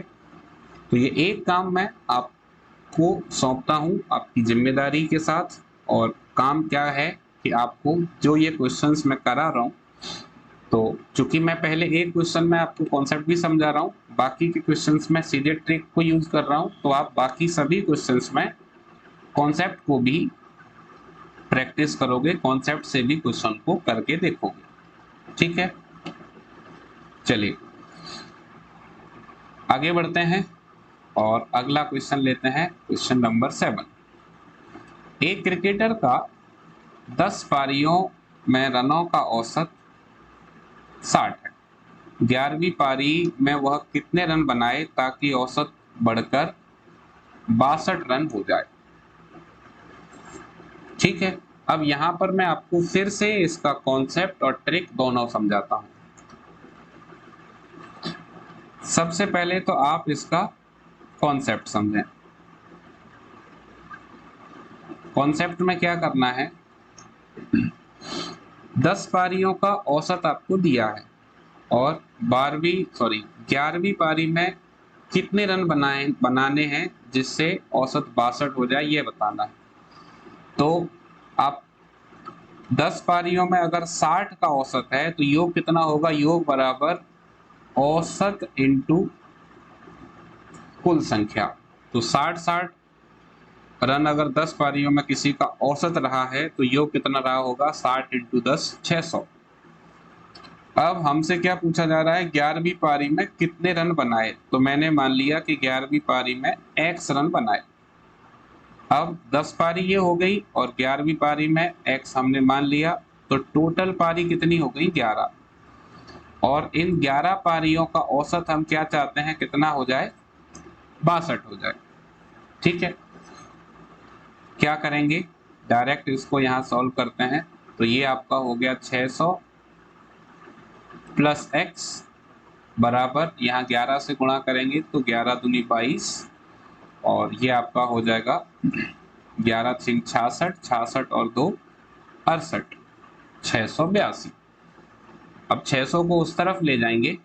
तो ये एक काम मैं आपको सौंपता हूं आपकी जिम्मेदारी के साथ, और काम क्या है कि आपको जो ये क्वेश्चंस मैं करा रहा हूँ, तो चूंकि मैं पहले एक क्वेश्चन में आपको कॉन्सेप्ट भी समझा रहा हूँ, बाकी के क्वेश्चंस में सीधे ट्रिक को यूज कर रहा हूँ, तो आप बाकी सभी क्वेश्चंस में कॉन्सेप्ट को भी प्रैक्टिस करोगे, कॉन्सेप्ट से भी क्वेश्चन को करके देखोगे, ठीक है। चलिए आगे बढ़ते हैं और अगला क्वेश्चन लेते हैं, क्वेश्चन नंबर 7। एक क्रिकेटर का 10 पारियों में रनों का औसत 60 है। 11वीं पारी में वह कितने रन बनाए ताकि औसत बढ़कर 62 रन हो जाए, ठीक है। अब यहां पर मैं आपको फिर से इसका कॉन्सेप्ट और ट्रिक दोनों समझाता हूं। सबसे पहले तो आप इसका कॉन्सेप्ट समझें। कॉन्सेप्ट में क्या करना है, 10 पारियों का औसत आपको दिया है और 11वीं पारी में कितने रन बनाने हैं जिससे औसत 62 हो जाए, ये बताना है। तो आप 10 पारियों में अगर 60 का औसत है तो योग कितना होगा, योग बराबर औसत इंटू कुल संख्या। तो 60 रन अगर 10 पारियों में किसी का औसत रहा है तो योग कितना रहा होगा, 60 इंटू 10 600। अब हमसे क्या पूछा जा रहा है, 11वीं पारी में कितने रन बनाए। तो मैंने मान लिया कि 11वीं पारी में x रन बनाए। अब 10 पारी ये हो गई और 11वीं पारी में x हमने मान लिया, तो टोटल पारी कितनी हो गई, 11। और इन 11 पारियों का औसत हम क्या चाहते हैं, कितना हो जाए, 62 हो जाए। ठीक है, क्या करेंगे, डायरेक्ट इसको यहाँ सॉल्व करते हैं। तो ये आपका हो गया 600 प्लस x बराबर, यहाँ 11 से गुणा करेंगे तो 11 दूनी 22, और ये आपका हो जाएगा 11 3 66, 66 और 2 68, 682। अब 600 को उस तरफ ले जाएंगे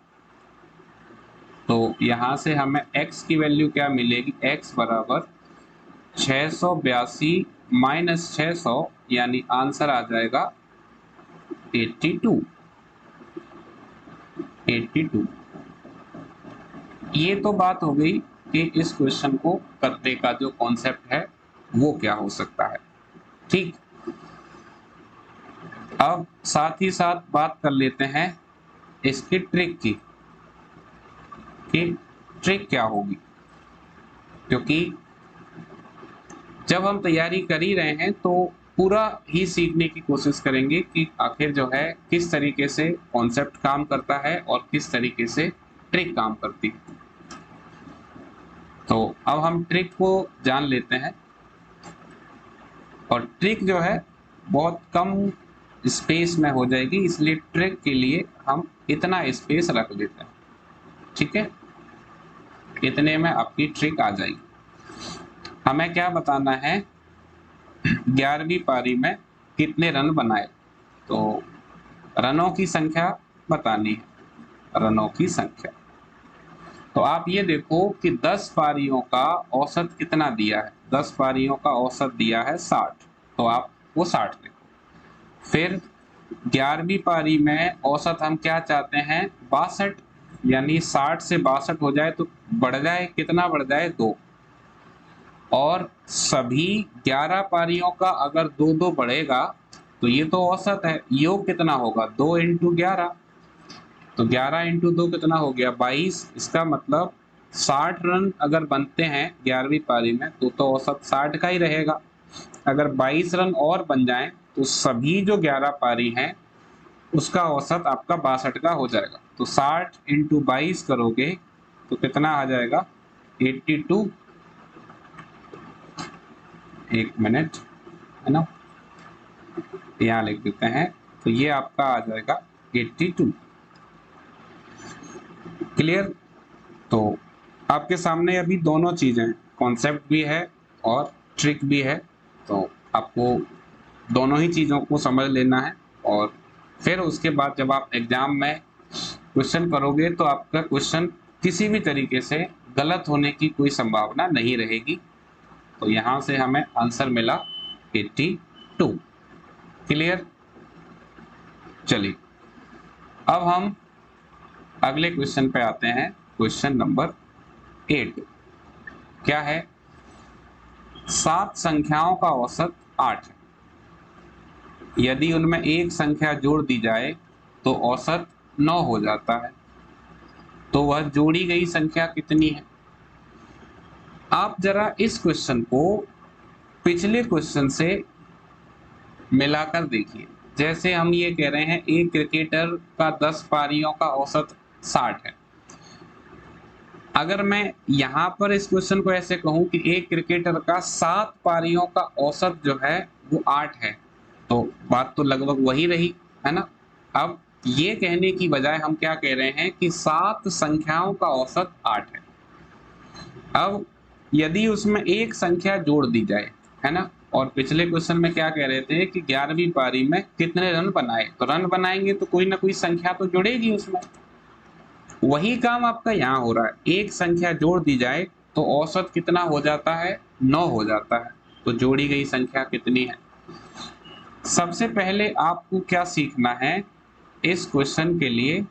तो यहाँ से हमें x की वैल्यू क्या मिलेगी, x बराबर 682 माइनस 600, यानी आंसर आ जाएगा 82। ये तो बात हो गई कि इस क्वेश्चन को करने का जो कॉन्सेप्ट है वो क्या हो सकता है। ठीक, अब साथ ही साथ बात कर लेते हैं इसकी ट्रिक की, कि ट्रिक क्या होगी। क्योंकि जब हम तैयारी कर ही रहे हैं तो पूरा ही सीखने की कोशिश करेंगे कि आखिर जो है किस तरीके से कॉन्सेप्ट काम करता है और किस तरीके से ट्रिक काम करती है। तो अब हम ट्रिक को जान लेते हैं, और ट्रिक जो है बहुत कम स्पेस में हो जाएगी, इसलिए ट्रिक के लिए हम इतना स्पेस रख लेते हैं। ठीक है, इतने में आपकी ट्रिक आ जाएगी। हमें क्या बताना है, 11वीं पारी में कितने रन बनाए। तो रनों की संख्या बतानी है, रनों की संख्या। तो आप ये देखो कि 10 पारियों का औसत कितना दिया है, 10 पारियों का औसत दिया है 60, तो आप वो 60 देखो। फिर 11वीं पारी में औसत हम क्या चाहते हैं, 62, यानी 60 से 62 हो जाए तो बढ़ जाए, कितना बढ़ जाए, 2। और सभी 11 पारियों का अगर 2-2 बढ़ेगा तो ये तो औसत है, योग कितना होगा, 2 इंटू 11। तो 11 इंटू 2 कितना हो गया, 22। इसका मतलब 60 रन अगर बनते हैं 11वीं पारी में तो औसत 60 का ही रहेगा। अगर 22 रन और बन जाएं तो सभी जो 11 पारी हैं उसका औसत आपका 62 का हो जाएगा। तो 60 इंटू 22 करोगे तो कितना आ जाएगा, 82। एक मिनट, है ना, यहाँ लिख देते हैं, तो ये आपका आ जाएगा 82। क्लियर। तो आपके सामने अभी दोनों चीजें, कॉन्सेप्ट भी है और ट्रिक भी है, तो आपको दोनों ही चीजों को समझ लेना है। और फिर उसके बाद जब आप एग्जाम में क्वेश्चन करोगे तो आपका क्वेश्चन किसी भी तरीके से गलत होने की कोई संभावना नहीं रहेगी। तो यहाँ से हमें आंसर मिला 82। क्लियर। चलिए अब हम अगले क्वेश्चन पे आते हैं, क्वेश्चन नंबर 8। क्या है, 7 संख्याओं का औसत 8 है, यदि उनमें एक संख्या जोड़ दी जाए तो औसत 9 हो जाता है, तो वह जोड़ी गई संख्या कितनी है। आप जरा इस क्वेश्चन को पिछले क्वेश्चन से मिलाकर देखिए। जैसे हम ये कह रहे हैं एक क्रिकेटर का 10 पारियों का औसत 60 है, अगर मैं यहाँ पर इस क्वेश्चन को ऐसे कहूं कि एक क्रिकेटर का 7 पारियों का औसत जो है वो 8 है, तो बात तो लगभग वही रही, है ना। अब ये कहने की बजाय हम क्या कह रहे हैं कि 7 संख्याओं का औसत 8 है। अब यदि उसमें एक संख्या जोड़ दी जाए, है ना, और पिछले क्वेश्चन में क्या कह रहे थे कि 11वीं पारी में कितने रन बनाए, तो रन बनाएंगे तो कोई ना कोई संख्या तो जुड़ेगी उसमें। वही काम आपका यहाँ हो रहा है, एक संख्या जोड़ दी जाए तो औसत कितना हो जाता है, 9 हो जाता है। तो जोड़ी गई संख्या कितनी है। सबसे पहले आपको क्या सीखना है इस क्वेश्चन के लिए,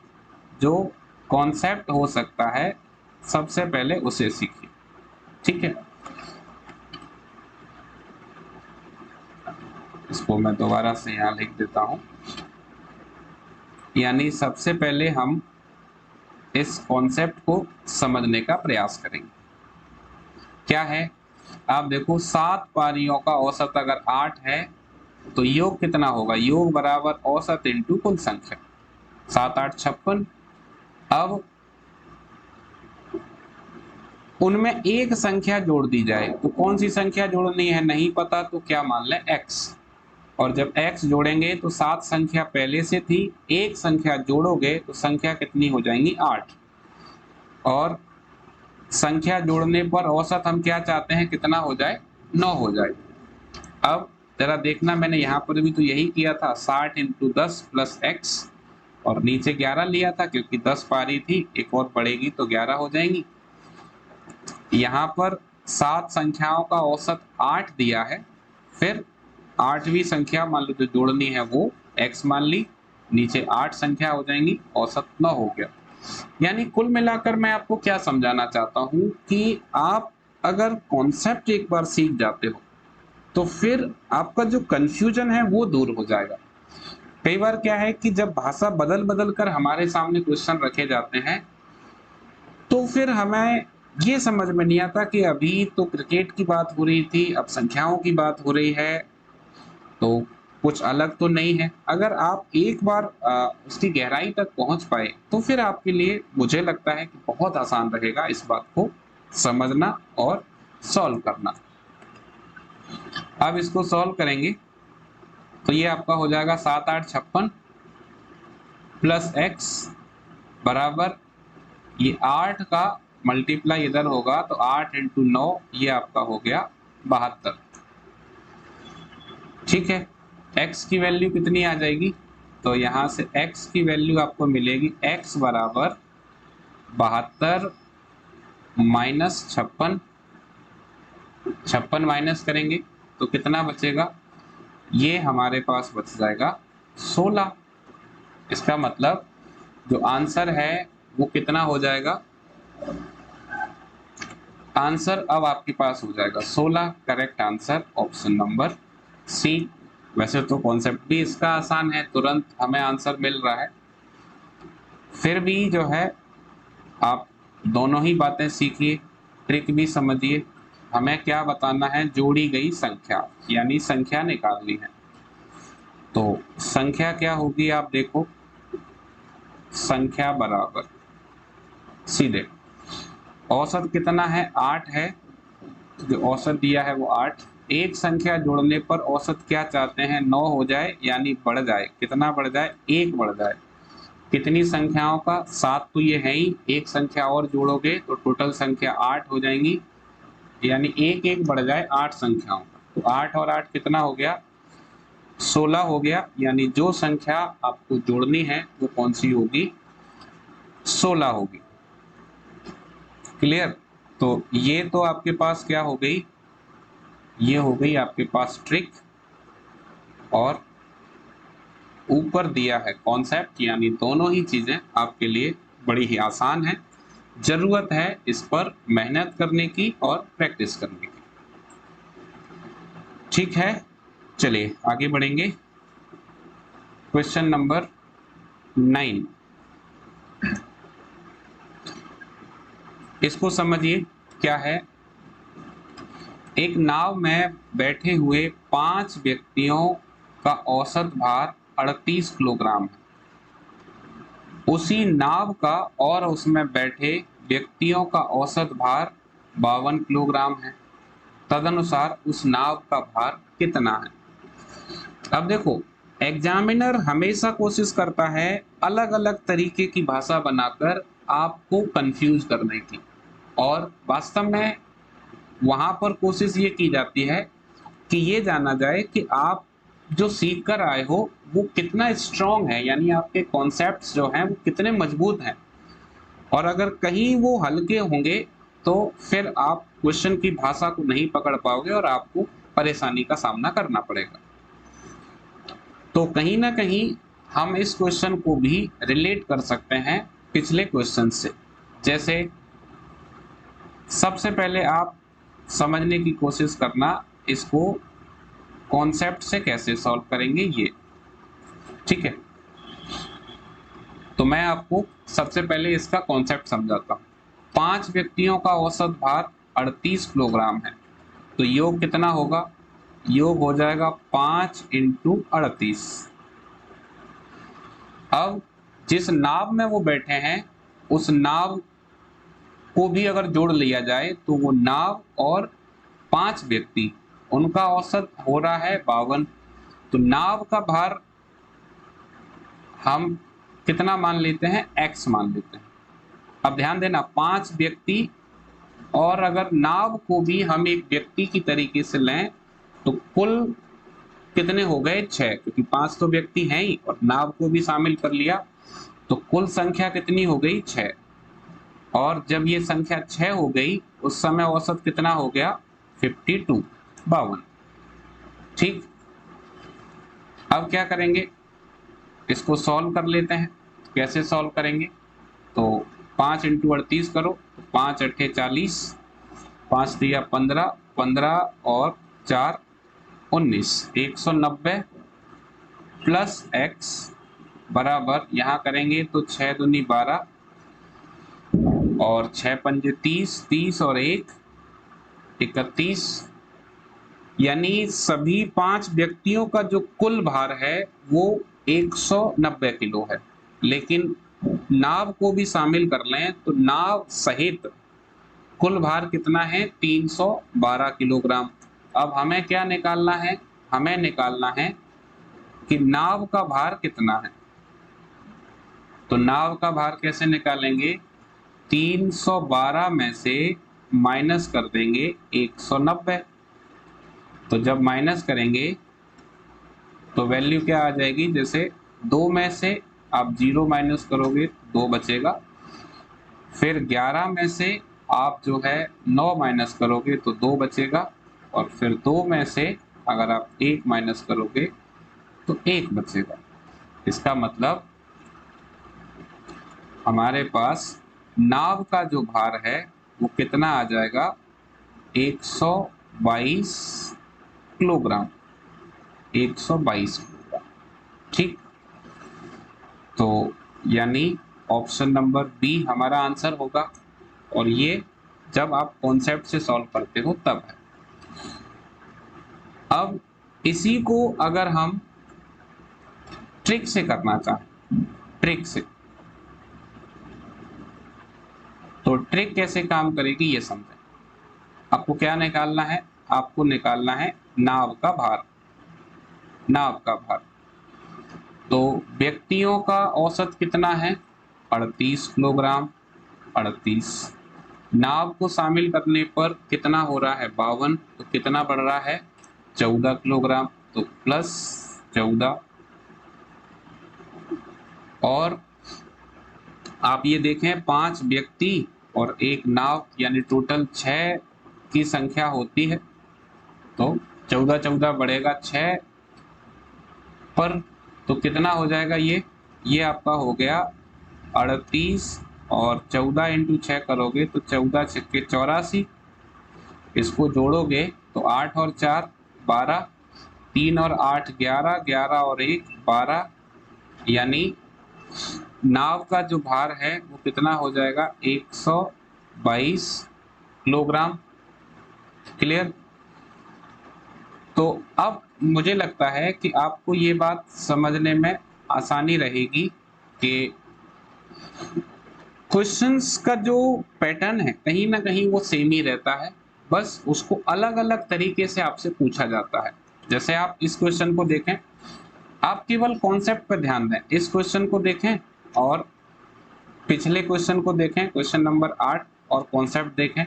जो कॉन्सेप्ट हो सकता है, सबसे पहले उसे सीखिए। ठीक है, इसको मैं दोबारा से यहाँ लिख देता हूं, यानी सबसे पहले हम इस कॉन्सेप्ट को समझने का प्रयास करेंगे। क्या है, आप देखो 7 पारियों का औसत अगर 8 है तो योग कितना होगा, योग बराबर औसत इंटू कुल संख्या, 7 8 56। अब उनमें एक संख्या जोड़ दी जाए, तो कौन सी संख्या जोड़नी है नहीं पता, तो क्या मान लें x, और जब x जोड़ेंगे तो 7 संख्या पहले से थी, एक संख्या जोड़ोगे तो संख्या कितनी हो जाएंगी 8, और संख्या जोड़ने पर औसत हम क्या चाहते हैं, कितना हो जाए, 9 हो जाए। अब जरा देखना, मैंने यहाँ पर भी तो यही किया था, 60 इंटू 10 प्लस x, और नीचे 11 लिया था क्योंकि 10 पारी थी, एक और बढ़ेगी तो 11 हो जाएंगी। यहाँ पर 7 संख्याओं का औसत 8 दिया है, फिर 8वीं संख्या मान लो जो जोड़नी है वो x मान ली, नीचे 8 संख्या हो जाएंगी, औसत 9 हो गया। यानी कुल मिलाकर मैं आपको क्या समझाना चाहता हूं कि आप अगर कॉन्सेप्ट एक बार सीख जाते हो तो फिर आपका जो कंफ्यूजन है वो दूर हो जाएगा। कई बार क्या है कि जब भाषा बदल बदल कर हमारे सामने क्वेश्चन रखे जाते हैं तो फिर हमें ये समझ में नहीं आता कि अभी तो क्रिकेट की बात हो रही थी, अब संख्याओं की बात हो रही है, तो कुछ अलग तो नहीं है। अगर आप एक बार उसकी गहराई तक पहुंच पाए तो फिर आपके लिए मुझे लगता है कि बहुत आसान रहेगा इस बात को समझना और सॉल्व करना। अब इसको सॉल्व करेंगे तो ये आपका हो जाएगा 7 8 56 प्लस x बराबर, ये 8 का मल्टीप्लाई इधर होगा तो 8 इंटू 9, ये आपका हो गया 72। ठीक है, x की वैल्यू कितनी आ जाएगी, तो यहां से x की वैल्यू आपको मिलेगी x बराबर 72 माइनस 56, 56 माइनस करेंगे तो कितना बचेगा, ये हमारे पास बच जाएगा 16। इसका मतलब जो आंसर है वो कितना हो जाएगा, आंसर अब आपके पास हो जाएगा 16। Correct answer option number C. वैसे तो कॉन्सेप्ट भी इसका आसान है, तुरंत हमें आंसर मिल रहा है, फिर भी जो है आप दोनों ही बातें सीखिए, ट्रिक भी समझिए। हमें क्या बताना है, जोड़ी गई संख्या, यानी संख्या निकालनी है। तो संख्या क्या होगी, आप देखो, संख्या बराबर सीधे औसत कितना है 8 है, जो औसत दिया है वो 8, एक संख्या जोड़ने पर औसत क्या चाहते हैं 9 हो जाए, यानी बढ़ जाए, कितना बढ़ जाए, 1 बढ़ जाए। कितनी संख्याओं का, 7 तो ये है ही, एक संख्या और जोड़ोगे तो टोटल संख्या 8 हो जाएंगी, यानी 1 1 बढ़ जाए 8 संख्याओं का, तो 8 और 8 कितना हो गया, 16 हो गया। यानी जो संख्या आपको जोड़नी है वो कौन सी होगी, 16 होगी। क्लियर, तो ये तो आपके पास क्या हो गई, ये हो गई आपके पास ट्रिक, और ऊपर दिया है कॉन्सेप्ट, यानी दोनों ही चीजें आपके लिए बड़ी ही आसान है। जरूरत है इस पर मेहनत करने की और प्रैक्टिस करने की। ठीक है, चलिए आगे बढ़ेंगे। क्वेश्चन नंबर 9, इसको समझिए क्या है। एक नाव में बैठे हुए 5 व्यक्तियों का औसत भार 38 किलोग्राम है। उसी नाव का और उसमें बैठे व्यक्तियों का औसत भार 52 किलोग्राम है। तदनुसार उस नाव का भार कितना है। अब देखो, एग्जामिनर हमेशा कोशिश करता है अलग अलग तरीके की भाषा बनाकर आपको कंफ्यूज करने की, और वास्तव में वहां पर कोशिश ये की जाती है कि ये जाना जाए कि आप जो सीख कर आए हो वो कितना स्ट्रांग है, यानी आपके कॉन्सेप्ट्स जो हैं वो कितने मजबूत हैं, और अगर कहीं वो हल्के होंगे तो फिर आप क्वेश्चन की भाषा को नहीं पकड़ पाओगे और आपको परेशानी का सामना करना पड़ेगा। तो कहीं ना कहीं हम इस क्वेश्चन को भी रिलेट कर सकते हैं पिछले क्वेश्चन से। जैसे सबसे पहले आप समझने की कोशिश करना इसको कॉन्सेप्ट से कैसे सॉल्व करेंगे ये, ठीक है। तो मैं आपको सबसे पहले इसका कॉन्सेप्ट समझाता हूँ। 5 व्यक्तियों का औसत भार 38 किलोग्राम है, तो योग कितना होगा? योग हो जाएगा 5 × 38। अब जिस नाव में वो बैठे हैं उस नाव को भी अगर जोड़ लिया जाए तो वो नाव और 5 व्यक्ति, उनका औसत हो रहा है 52। तो नाव का भार हम कितना मान लेते हैं? x मान लेते हैं। अब ध्यान देना, 5 व्यक्ति, और अगर नाव को भी हम एक व्यक्ति की तरीके से लें तो कुल कितने हो गए? 6, क्योंकि 5 तो व्यक्ति हैं ही और नाव को भी शामिल कर लिया, तो कुल संख्या कितनी हो गई? 6। और जब ये संख्या 6 हो गई उस समय औसत कितना हो गया? 52, 52। ठीक, अब क्या करेंगे? इसको सॉल्व कर लेते हैं। कैसे सॉल्व करेंगे? तो 5 × 38 करो, तो 5 × 8 = 40, 5 × 3 = 15, 15 और 4 = 19, 190 प्लस x बराबर, यहाँ करेंगे तो 6 दूनी 12 और 6 पंजे 30, 30 और 1 31, यानी सभी 5 व्यक्तियों का जो कुल भार है वो 190 किलो है। लेकिन नाव को भी शामिल कर लें तो नाव सहित कुल भार कितना है? 312 किलोग्राम। अब हमें क्या निकालना है? हमें निकालना है कि नाव का भार कितना है। तो नाव का भार कैसे निकालेंगे? 312 में से माइनस कर देंगे 190। तो जब माइनस करेंगे तो वैल्यू क्या आ जाएगी? जैसे 2 में से आप 0 माइनस करोगे 2 बचेगा, फिर 11 में से आप जो है 9 माइनस करोगे तो 2 बचेगा, और फिर 2 में से अगर आप 1 माइनस करोगे तो 1 बचेगा। इसका मतलब हमारे पास नाव का जो भार है वो कितना आ जाएगा? 122 किलोग्राम, 122 किलोग्राम। ठीक, तो यानी ऑप्शन नंबर बी हमारा आंसर होगा, और ये जब आप कॉन्सेप्ट से सॉल्व करते हो तब है। अब इसी को अगर हम ट्रिक से करना चाहें, ट्रिक से, तो ट्रिक कैसे काम करेगी ये समझें। आपको क्या निकालना है? आपको निकालना है नाव का भार, नाव का भार। तो व्यक्तियों का औसत कितना है? 38 किलोग्राम, 38। नाव को शामिल करने पर कितना हो रहा है? 52। तो कितना बढ़ रहा है? 14 किलोग्राम, तो प्लस 14। और आप ये देखें 5 व्यक्ति और एक नाव, यानी टोटल 6 की संख्या होती है, तो 14 14 बढ़ेगा 6 पर, तो कितना हो जाएगा? ये आपका हो गया 38, और 14 × 6 करोगे तो 14 × 6 = 84। इसको जोड़ोगे तो 8 और 4 12, 3 और 8 11, 11 और 1 12, यानी नाव का जो भार है वो कितना हो जाएगा? 122 किलोग्राम। क्लियर? तो अब मुझे लगता है कि आपको ये बात समझने में आसानी रहेगी कि क्वेश्चंस का जो पैटर्न है कहीं ना कहीं वो सेम ही रहता है, बस उसको अलग अलग तरीके से आपसे पूछा जाता है। जैसे आप इस क्वेश्चन को देखें, आप केवल कॉन्सेप्ट पर ध्यान दें। इस क्वेश्चन को देखें और पिछले क्वेश्चन को देखें, क्वेश्चन नंबर 8, और कॉन्सेप्ट देखें।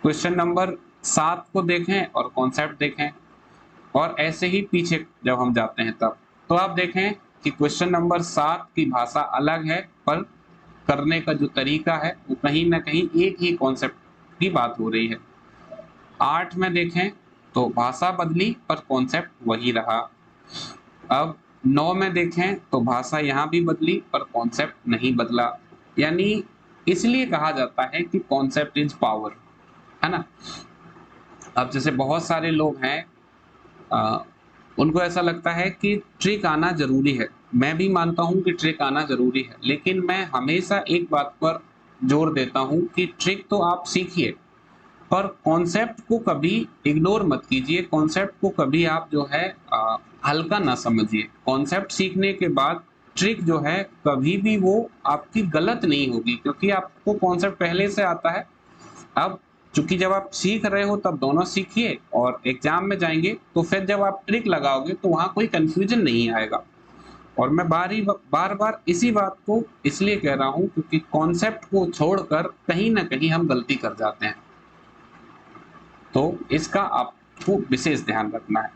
क्वेश्चन नंबर 7 को देखें और कॉन्सेप्ट देखें, और ऐसे ही पीछे जब हम जाते हैं तब, तो आप देखें कि क्वेश्चन नंबर 7 की भाषा अलग है, पर करने का जो तरीका है वो कहीं ना कहीं एक ही कॉन्सेप्ट की बात हो रही है। 8 में देखें तो भाषा बदली पर कॉन्सेप्ट वही रहा। अब 9 में देखें तो भाषा यहाँ भी बदली पर कॉन्सेप्ट नहीं बदला, यानी इसलिए कहा जाता है कि कॉन्सेप्ट इज पावर, है ना। अब जैसे बहुत सारे लोग हैं, उनको ऐसा लगता है कि ट्रिक आना जरूरी है। मैं भी मानता हूं कि ट्रिक आना जरूरी है, लेकिन मैं हमेशा एक बात पर जोर देता हूं कि ट्रिक तो आप सीखिए, पर कॉन्सेप्ट को कभी इग्नोर मत कीजिए, कॉन्सेप्ट को कभी आप जो है हल्का ना समझिए। कॉन्सेप्ट सीखने के बाद ट्रिक जो है कभी भी वो आपकी गलत नहीं होगी, क्योंकि आपको कॉन्सेप्ट पहले से आता है। अब चूंकि जब आप सीख रहे हो तब दोनों सीखिए, और एग्जाम में जाएंगे तो फिर जब आप ट्रिक लगाओगे तो वहां कोई कंफ्यूजन नहीं आएगा। और मैं बार बार इसी बात को इसलिए कह रहा हूं क्योंकि कॉन्सेप्ट को छोड़कर कहीं ना कहीं हम गलती कर जाते हैं, तो इसका आपको विशेष ध्यान रखना है।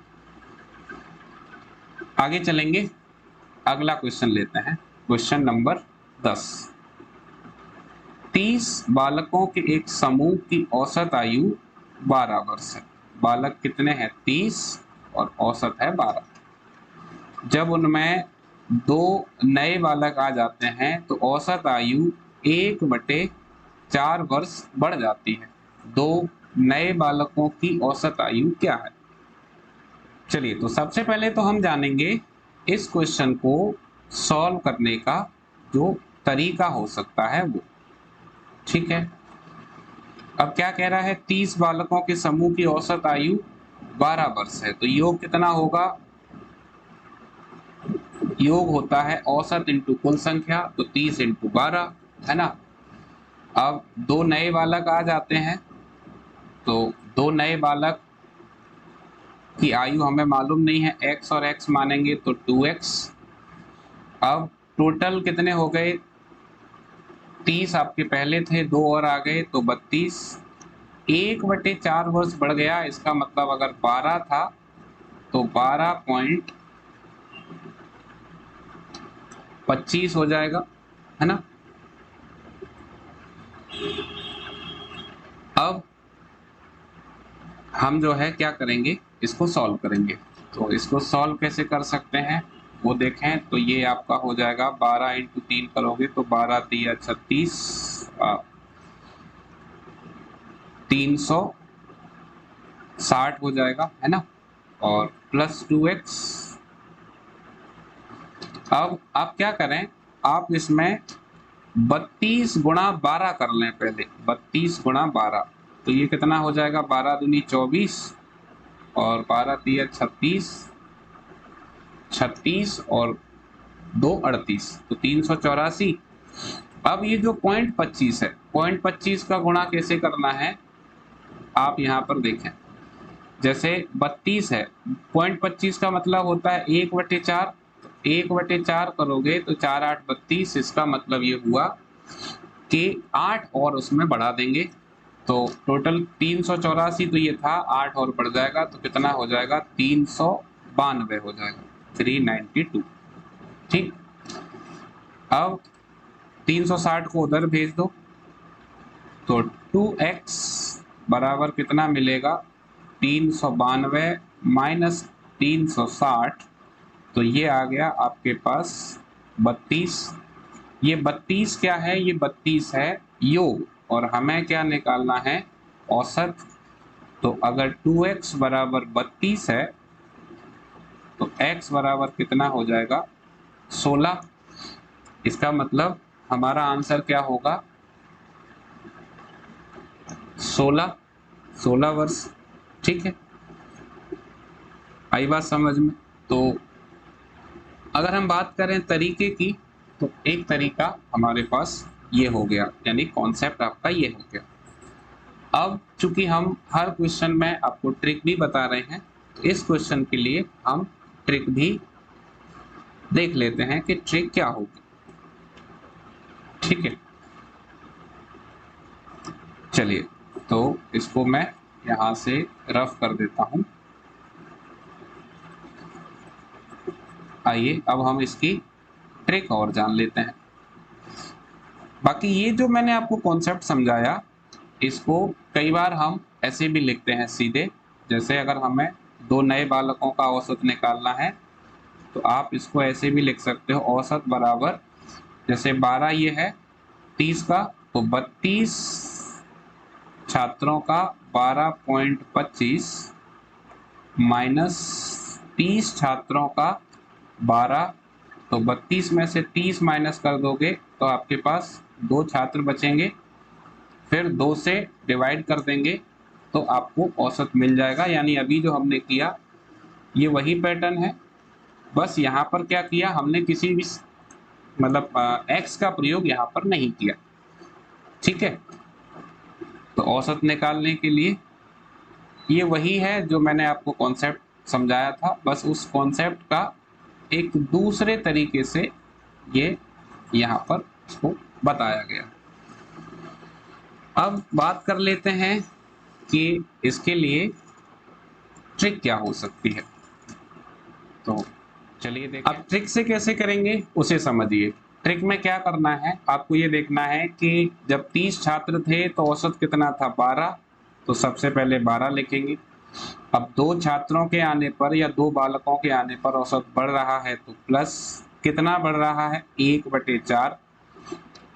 आगे चलेंगे, अगला क्वेश्चन लेते हैं, क्वेश्चन नंबर 10। 30 बालकों के एक समूह की औसत आयु 12 वर्ष है। बालक कितने हैं? 30 और औसत है 12। जब उनमें 2 नए बालक आ जाते हैं तो औसत आयु 1/4 वर्ष बढ़ जाती है। 2 नए बालकों की औसत आयु क्या है? चलिए, तो सबसे पहले तो हम जानेंगे इस क्वेश्चन को सॉल्व करने का जो तरीका हो सकता है वो। ठीक है, अब क्या कह रहा है? 30 बालकों के समूह की औसत आयु 12 वर्ष है, तो योग कितना होगा? योग होता है औसत इंटू कुल संख्या, तो 30 इंटू 12, है ना। अब 2 नए बालक आ जाते हैं, तो 2 नए बालक की आयु हमें मालूम नहीं है, x और x मानेंगे तो 2x। अब टोटल कितने हो गए? 30 आपके पहले थे, 2 और आ गए तो 32। 1/4 वर्ष बढ़ गया, इसका मतलब अगर 12 था तो 12.25 हो जाएगा, है ना। अब हम जो है क्या करेंगे, इसको सॉल्व करेंगे। तो इसको सॉल्व कैसे कर सकते हैं वो देखें, तो ये आपका हो जाएगा 12 इंटू 3 करोगे तो 12 3 36, 360 हो जाएगा, है ना, और प्लस 2x। अब आप क्या करें, आप इसमें 32 गुणा 12 कर लें पहले, 32 गुणा 12, तो ये कितना हो जाएगा? 12 दूनी 24 और 12 3 36, 36 और 2 38, तो 384। अब ये जो 0.25 है, 0.25 का गुणा कैसे करना है आप यहाँ पर देखें। जैसे 32 है, 0.25 का मतलब होता है 1/4, 1/4 करोगे तो 4 8 32, इसका मतलब ये हुआ कि 8 और उसमें बढ़ा देंगे, तो टोटल 384 तो ये था, 8 और बढ़ जाएगा तो कितना हो जाएगा? 392 हो जाएगा, 392। ठीक, अब 360 को उधर भेज दो, तो 2x बराबर कितना मिलेगा? 392 माइनस 360, तो ये आ गया आपके पास 32। ये 32 क्या है? ये 32 है योग, और हमें क्या निकालना है? औसत। तो अगर 2x बराबर 32 है तो x बराबर कितना हो जाएगा? 16। इसका मतलब हमारा आंसर क्या होगा? 16 वर्ष। ठीक है, आई बात समझ में? तो अगर हम बात करें तरीके की, तो एक तरीका हमारे पास ये हो गया, यानी कॉन्सेप्ट आपका ये हो गया। अब चूंकि हम हर क्वेश्चन में आपको ट्रिक भी बता रहे हैं, तो इस क्वेश्चन के लिए हम ट्रिक भी देख लेते हैं कि ट्रिक क्या होगी। ठीक है, चलिए, तो इसको मैं यहां से रफ कर देता हूं। आइए अब हम इसकी ट्रिक और जान लेते हैं। बाकी ये जो मैंने आपको कॉन्सेप्ट समझाया, इसको कई बार हम ऐसे भी लिखते हैं सीधे, जैसे अगर हमें 2 नए बालकों का औसत निकालना है तो आप इसको ऐसे भी लिख सकते हो, औसत बराबर जैसे 12 ये है 30 का, तो 32 छात्रों का 12.25 माइनस 30 छात्रों का 12, तो 32 में से 30 माइनस कर दोगे तो आपके पास 2 छात्र बचेंगे, फिर 2 से डिवाइड कर देंगे तो आपको औसत मिल जाएगा। यानी अभी जो हमने किया ये वही पैटर्न है, बस यहाँ पर क्या किया हमने, किसी भी मतलब x का प्रयोग यहाँ पर नहीं किया। ठीक है, तो औसत निकालने के लिए ये वही है जो मैंने आपको कॉन्सेप्ट समझाया था, बस उस कॉन्सेप्ट का एक दूसरे तरीके से ये यहाँ पर इसको बताया गया। अब बात कर लेते हैं कि इसके लिए ट्रिक क्या हो सकती है। तो चलिए देखें, अब ट्रिक से कैसे करेंगे उसे समझिए। ट्रिक में क्या करना है, आपको ये देखना है कि जब 30 छात्र थे तो औसत कितना था 12, तो सबसे पहले 12 लिखेंगे। अब 2 छात्रों के आने पर या 2 बालकों के आने पर औसत बढ़ रहा है तो प्लस कितना बढ़ रहा है 1/4।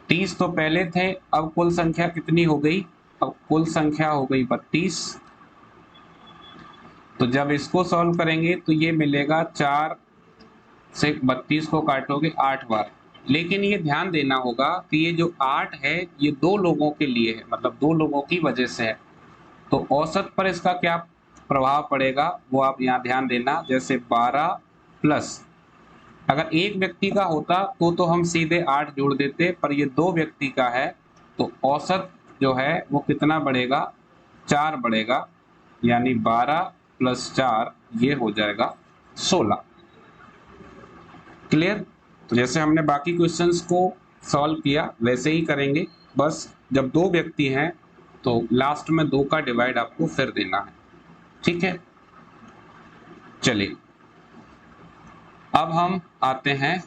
30 तो पहले थे, अब कुल संख्या कितनी हो गई, अब कुल संख्या हो गई 32। तो जब इसको सॉल्व करेंगे तो ये मिलेगा 4 से 32 को काटोगे 8 बार, लेकिन ये ध्यान देना होगा कि ये जो 8 है ये 2 लोगों के लिए है, मतलब 2 लोगों की वजह से है, तो औसत पर इसका क्या प्रभाव पड़ेगा वो आप यहाँ ध्यान देना। जैसे 12 प्लस, अगर एक व्यक्ति का होता तो हम सीधे 8 जोड़ देते, पर ये 2 व्यक्ति का है तो औसत जो है वो कितना बढ़ेगा 4 बढ़ेगा, यानी 12 प्लस 4 ये हो जाएगा 16। क्लियर? तो जैसे हमने बाकी क्वेश्चंस को सॉल्व किया वैसे ही करेंगे, बस जब 2 व्यक्ति हैं तो लास्ट में 2 का डिवाइड आपको फिर देना है। ठीक है, चलिए अब हम आते हैं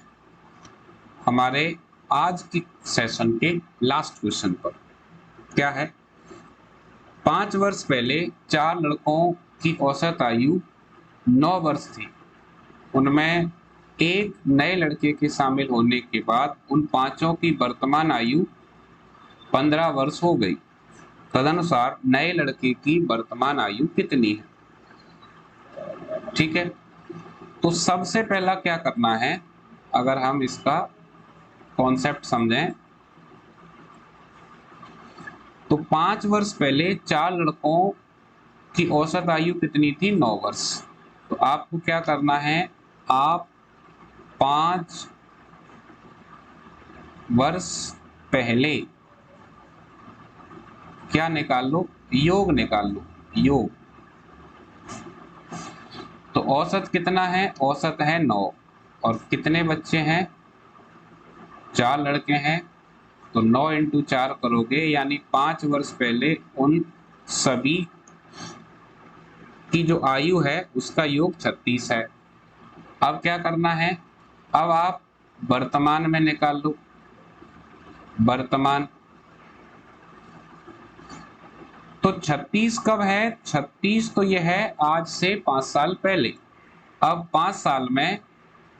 हमारे आज की सेशन के लास्ट क्वेश्चन पर। क्या है, 5 वर्ष पहले 4 लड़कों की औसत आयु 9 वर्ष थी, उनमें एक नए लड़के के शामिल होने के बाद उन पांचों की वर्तमान आयु 15 वर्ष हो गई। तदनुसार नए लड़के की वर्तमान आयु कितनी है? ठीक है, तो सबसे पहला क्या करना है, अगर हम इसका कॉन्सेप्ट समझें तो 5 वर्ष पहले 4 लड़कों की औसत आयु कितनी थी 9 वर्ष। तो आपको क्या करना है, आप 5 वर्ष पहले क्या निकाल लो, योग निकाल लो, योग। तो औसत कितना है, औसत है 9 और कितने बच्चे हैं 4 लड़के हैं, तो 9 × 4 करोगे यानी 5 वर्ष पहले उन सभी की जो आयु है उसका योग 36 है। अब क्या करना है, अब आप वर्तमान में निकाल लो, वर्तमान। तो 36 कब है, 36 तो यह है आज से 5 साल पहले। अब 5 साल में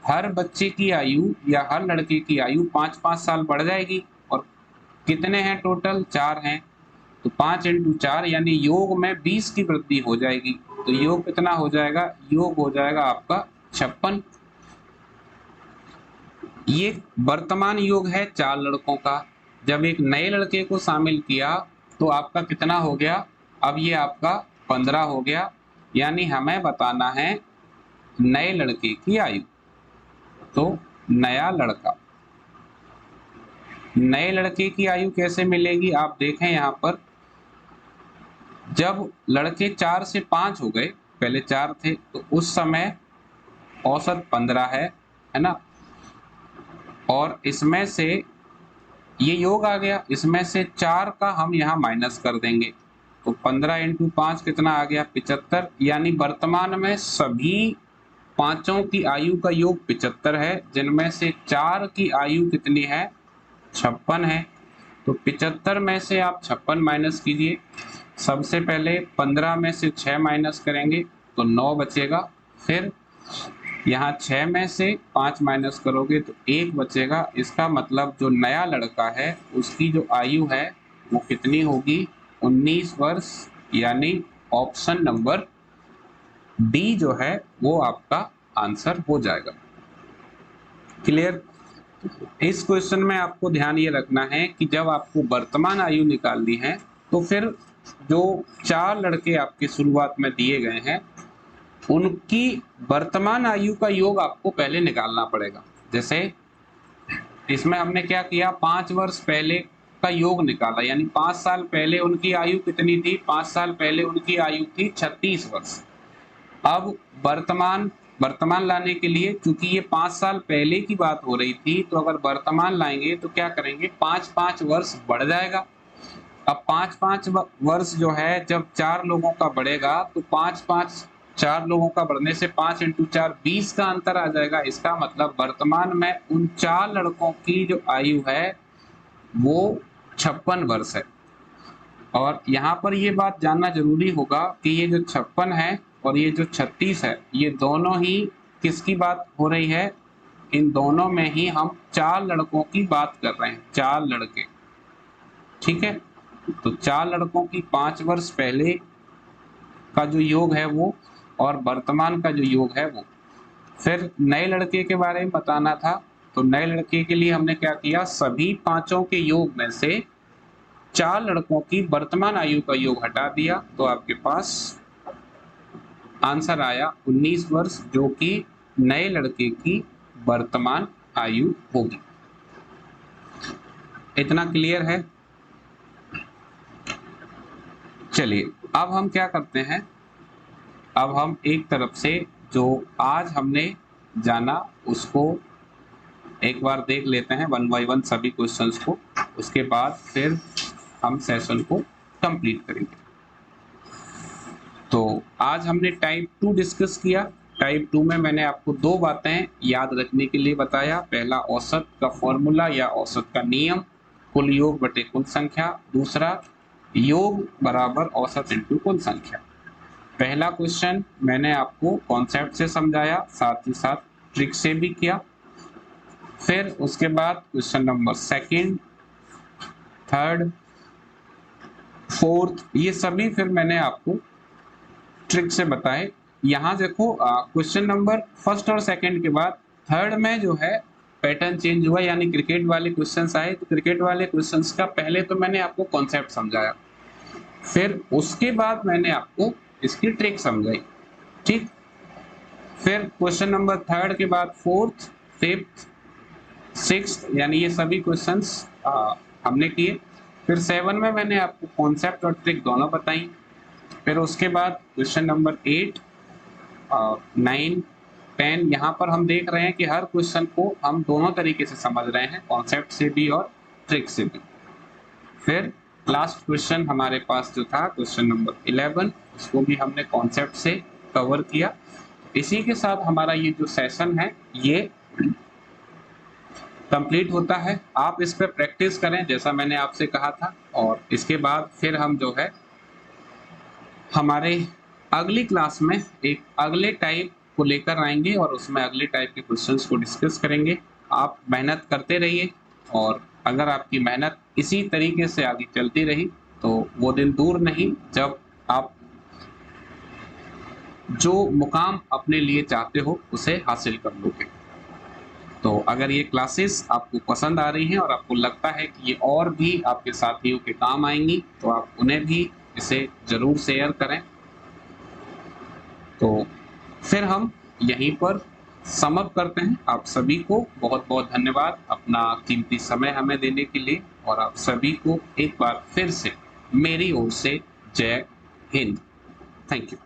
हर बच्चे की आयु या हर लड़के की आयु 5-5 साल बढ़ जाएगी, और कितने हैं टोटल 4 हैं, तो 5 × 4 यानी योग में 20 की वृद्धि हो जाएगी। तो योग कितना हो जाएगा, योग हो जाएगा आपका 56। ये वर्तमान योग है 4 लड़कों का। जब एक नए लड़के को शामिल किया तो आपका कितना हो गया, अब ये आपका 15 हो गया, यानी हमें बताना है नए लड़के की आयु। तो नया लड़का, नए लड़के की आयु कैसे मिलेगी, आप देखें यहाँ पर, जब लड़के 4 से 5 हो गए, पहले 4 थे तो उस समय औसत 15 है ना, और इसमें से ये योग आ गया, इसमें से 4 का हम यहाँ माइनस कर देंगे, तो 15 × 5 कितना आ गया 75, यानी वर्तमान में सभी पांचों की आयु का योग 75 है, जिनमें से 4 की आयु कितनी है 56 है। तो 75 में से आप 56 माइनस कीजिए, सबसे पहले 15 में से 6 माइनस करेंगे तो 9 बचेगा, फिर यहाँ 6 में से 5 माइनस करोगे तो 1 बचेगा। इसका मतलब जो नया लड़का है उसकी जो आयु है वो कितनी होगी, 19 वर्ष, यानी ऑप्शन नंबर डी जो है वो आपका आंसर हो जाएगा। क्लियर? इस क्वेश्चन में आपको ध्यान ये रखना है कि जब आपको वर्तमान आयु निकालनी है तो फिर जो 4 लड़के आपके शुरुआत में दिए गए हैं उनकी वर्तमान आयु का योग आपको पहले निकालना पड़ेगा। जैसे इसमें हमने क्या किया, 5 वर्ष पहले का योग निकाला, यानी 5 साल पहले उनकी आयु कितनी थी, 5 साल पहले उनकी आयु थी 36 वर्ष। अब वर्तमान लाने के लिए, चूंकि ये 5 साल पहले की बात हो रही थी, तो अगर वर्तमान लाएंगे तो क्या करेंगे, 5-5 वर्ष बढ़ जाएगा। अब 5-5 वर्ष जो है जब 4 लोगों का बढ़ेगा तो 5-5 4 लोगों का बढ़ने से 5 × 4 20 का अंतर आ जाएगा। इसका मतलब वर्तमान में उन 4 लड़कों की जो आयु है वो 56 वर्ष है। और यहाँ पर ये बात जानना जरूरी होगा कि ये जो 56 है और ये जो 36 है, ये दोनों ही किसकी बात हो रही है, इन दोनों में ही हम 4 लड़कों की बात कर रहे हैं, 4 लड़के। ठीक है, तो 4 लड़कों की 5 वर्ष पहले का जो योग है वो और वर्तमान का जो योग है वो। फिर नए लड़के के बारे में बताना था, तो नए लड़के के लिए हमने क्या किया, सभी पांचों के योग में से 4 लड़कों की वर्तमान आयु का योग हटा दिया, तो आपके पास आंसर आया 19 वर्ष, जो कि नए लड़के की वर्तमान आयु होगी। इतना क्लियर है? चलिए अब हम क्या करते हैं, अब हम एक तरफ से जो आज हमने जाना उसको एक बार देख लेते हैं 1 बाय 1 सभी क्वेश्चंस को, उसके बाद फिर हम सेशन को कंप्लीट करेंगे। तो आज हमने टाइप 2 डिस्कस किया। टाइप 2 में मैंने आपको 2 बातें याद रखने के लिए बताया। पहला, औसत का फॉर्मूला या औसत का नियम, कुल योग बटे कुल संख्या। दूसरा, योग बराबर औसत इंटू कुल संख्या। पहला क्वेश्चन मैंने आपको कॉन्सेप्ट से समझाया, साथ ही साथ ट्रिक से भी किया। फिर उसके बाद क्वेश्चन नंबर 2, 3, 4 ये सभी फिर मैंने आपको ट्रिक से बताए। यहाँ देखो क्वेश्चन नंबर 1 और 2 के बाद 3 में जो है पैटर्न चेंज हुआ, यानी क्रिकेट वाले क्वेश्चंस आए। तो क्रिकेट वाले क्वेश्चंस का पहले तो मैंने आपको कॉन्सेप्ट समझाया, फिर उसके बाद मैंने आपको इसकी ट्रिक समझाई। ठीक, फिर क्वेश्चन नंबर 3 के बाद 4th, 5th, 6th यानी ये सभी क्वेश्चंस हमने किए। फिर 7 में मैंने आपको कॉन्सेप्ट और ट्रिक दोनों बताई। फिर उसके बाद क्वेश्चन नंबर 8, 9, 10 यहाँ पर हम देख रहे हैं कि हर क्वेश्चन को हम दोनों तरीके से समझ रहे हैं, कॉन्सेप्ट से भी और ट्रिक से भी। फिर लास्ट क्वेश्चन हमारे पास जो था क्वेश्चन नंबर 11, उसको भी हमने कॉन्सेप्ट से कवर किया। इसी के साथ हमारा ये जो सेशन है ये कंप्लीट होता है। आप इस पे प्रैक्टिस करें जैसा मैंने आपसे कहा था, और इसके बाद फिर हम जो है हमारे अगली क्लास में एक अगले टाइप को लेकर आएंगे और उसमें अगले टाइप के क्वेश्चंस को डिस्कस करेंगे। आप मेहनत करते रहिए, और अगर आपकी मेहनत इसी तरीके से आगे चलती रही तो वो दिन दूर नहीं जब आप जो मुकाम अपने लिए चाहते हो उसे हासिल कर लोगे। तो अगर ये क्लासेस आपको पसंद आ रही हैं और आपको लगता है कि ये और भी आपके साथियों के काम आएंगी, तो आप उन्हें भी इसे जरूर शेयर करें। तो फिर हम यहीं पर समअप करते हैं। आप सभी को बहुत बहुत धन्यवाद अपना कीमती समय हमें देने के लिए, और आप सभी को एक बार फिर से मेरी ओर से जय हिंद। Thank you.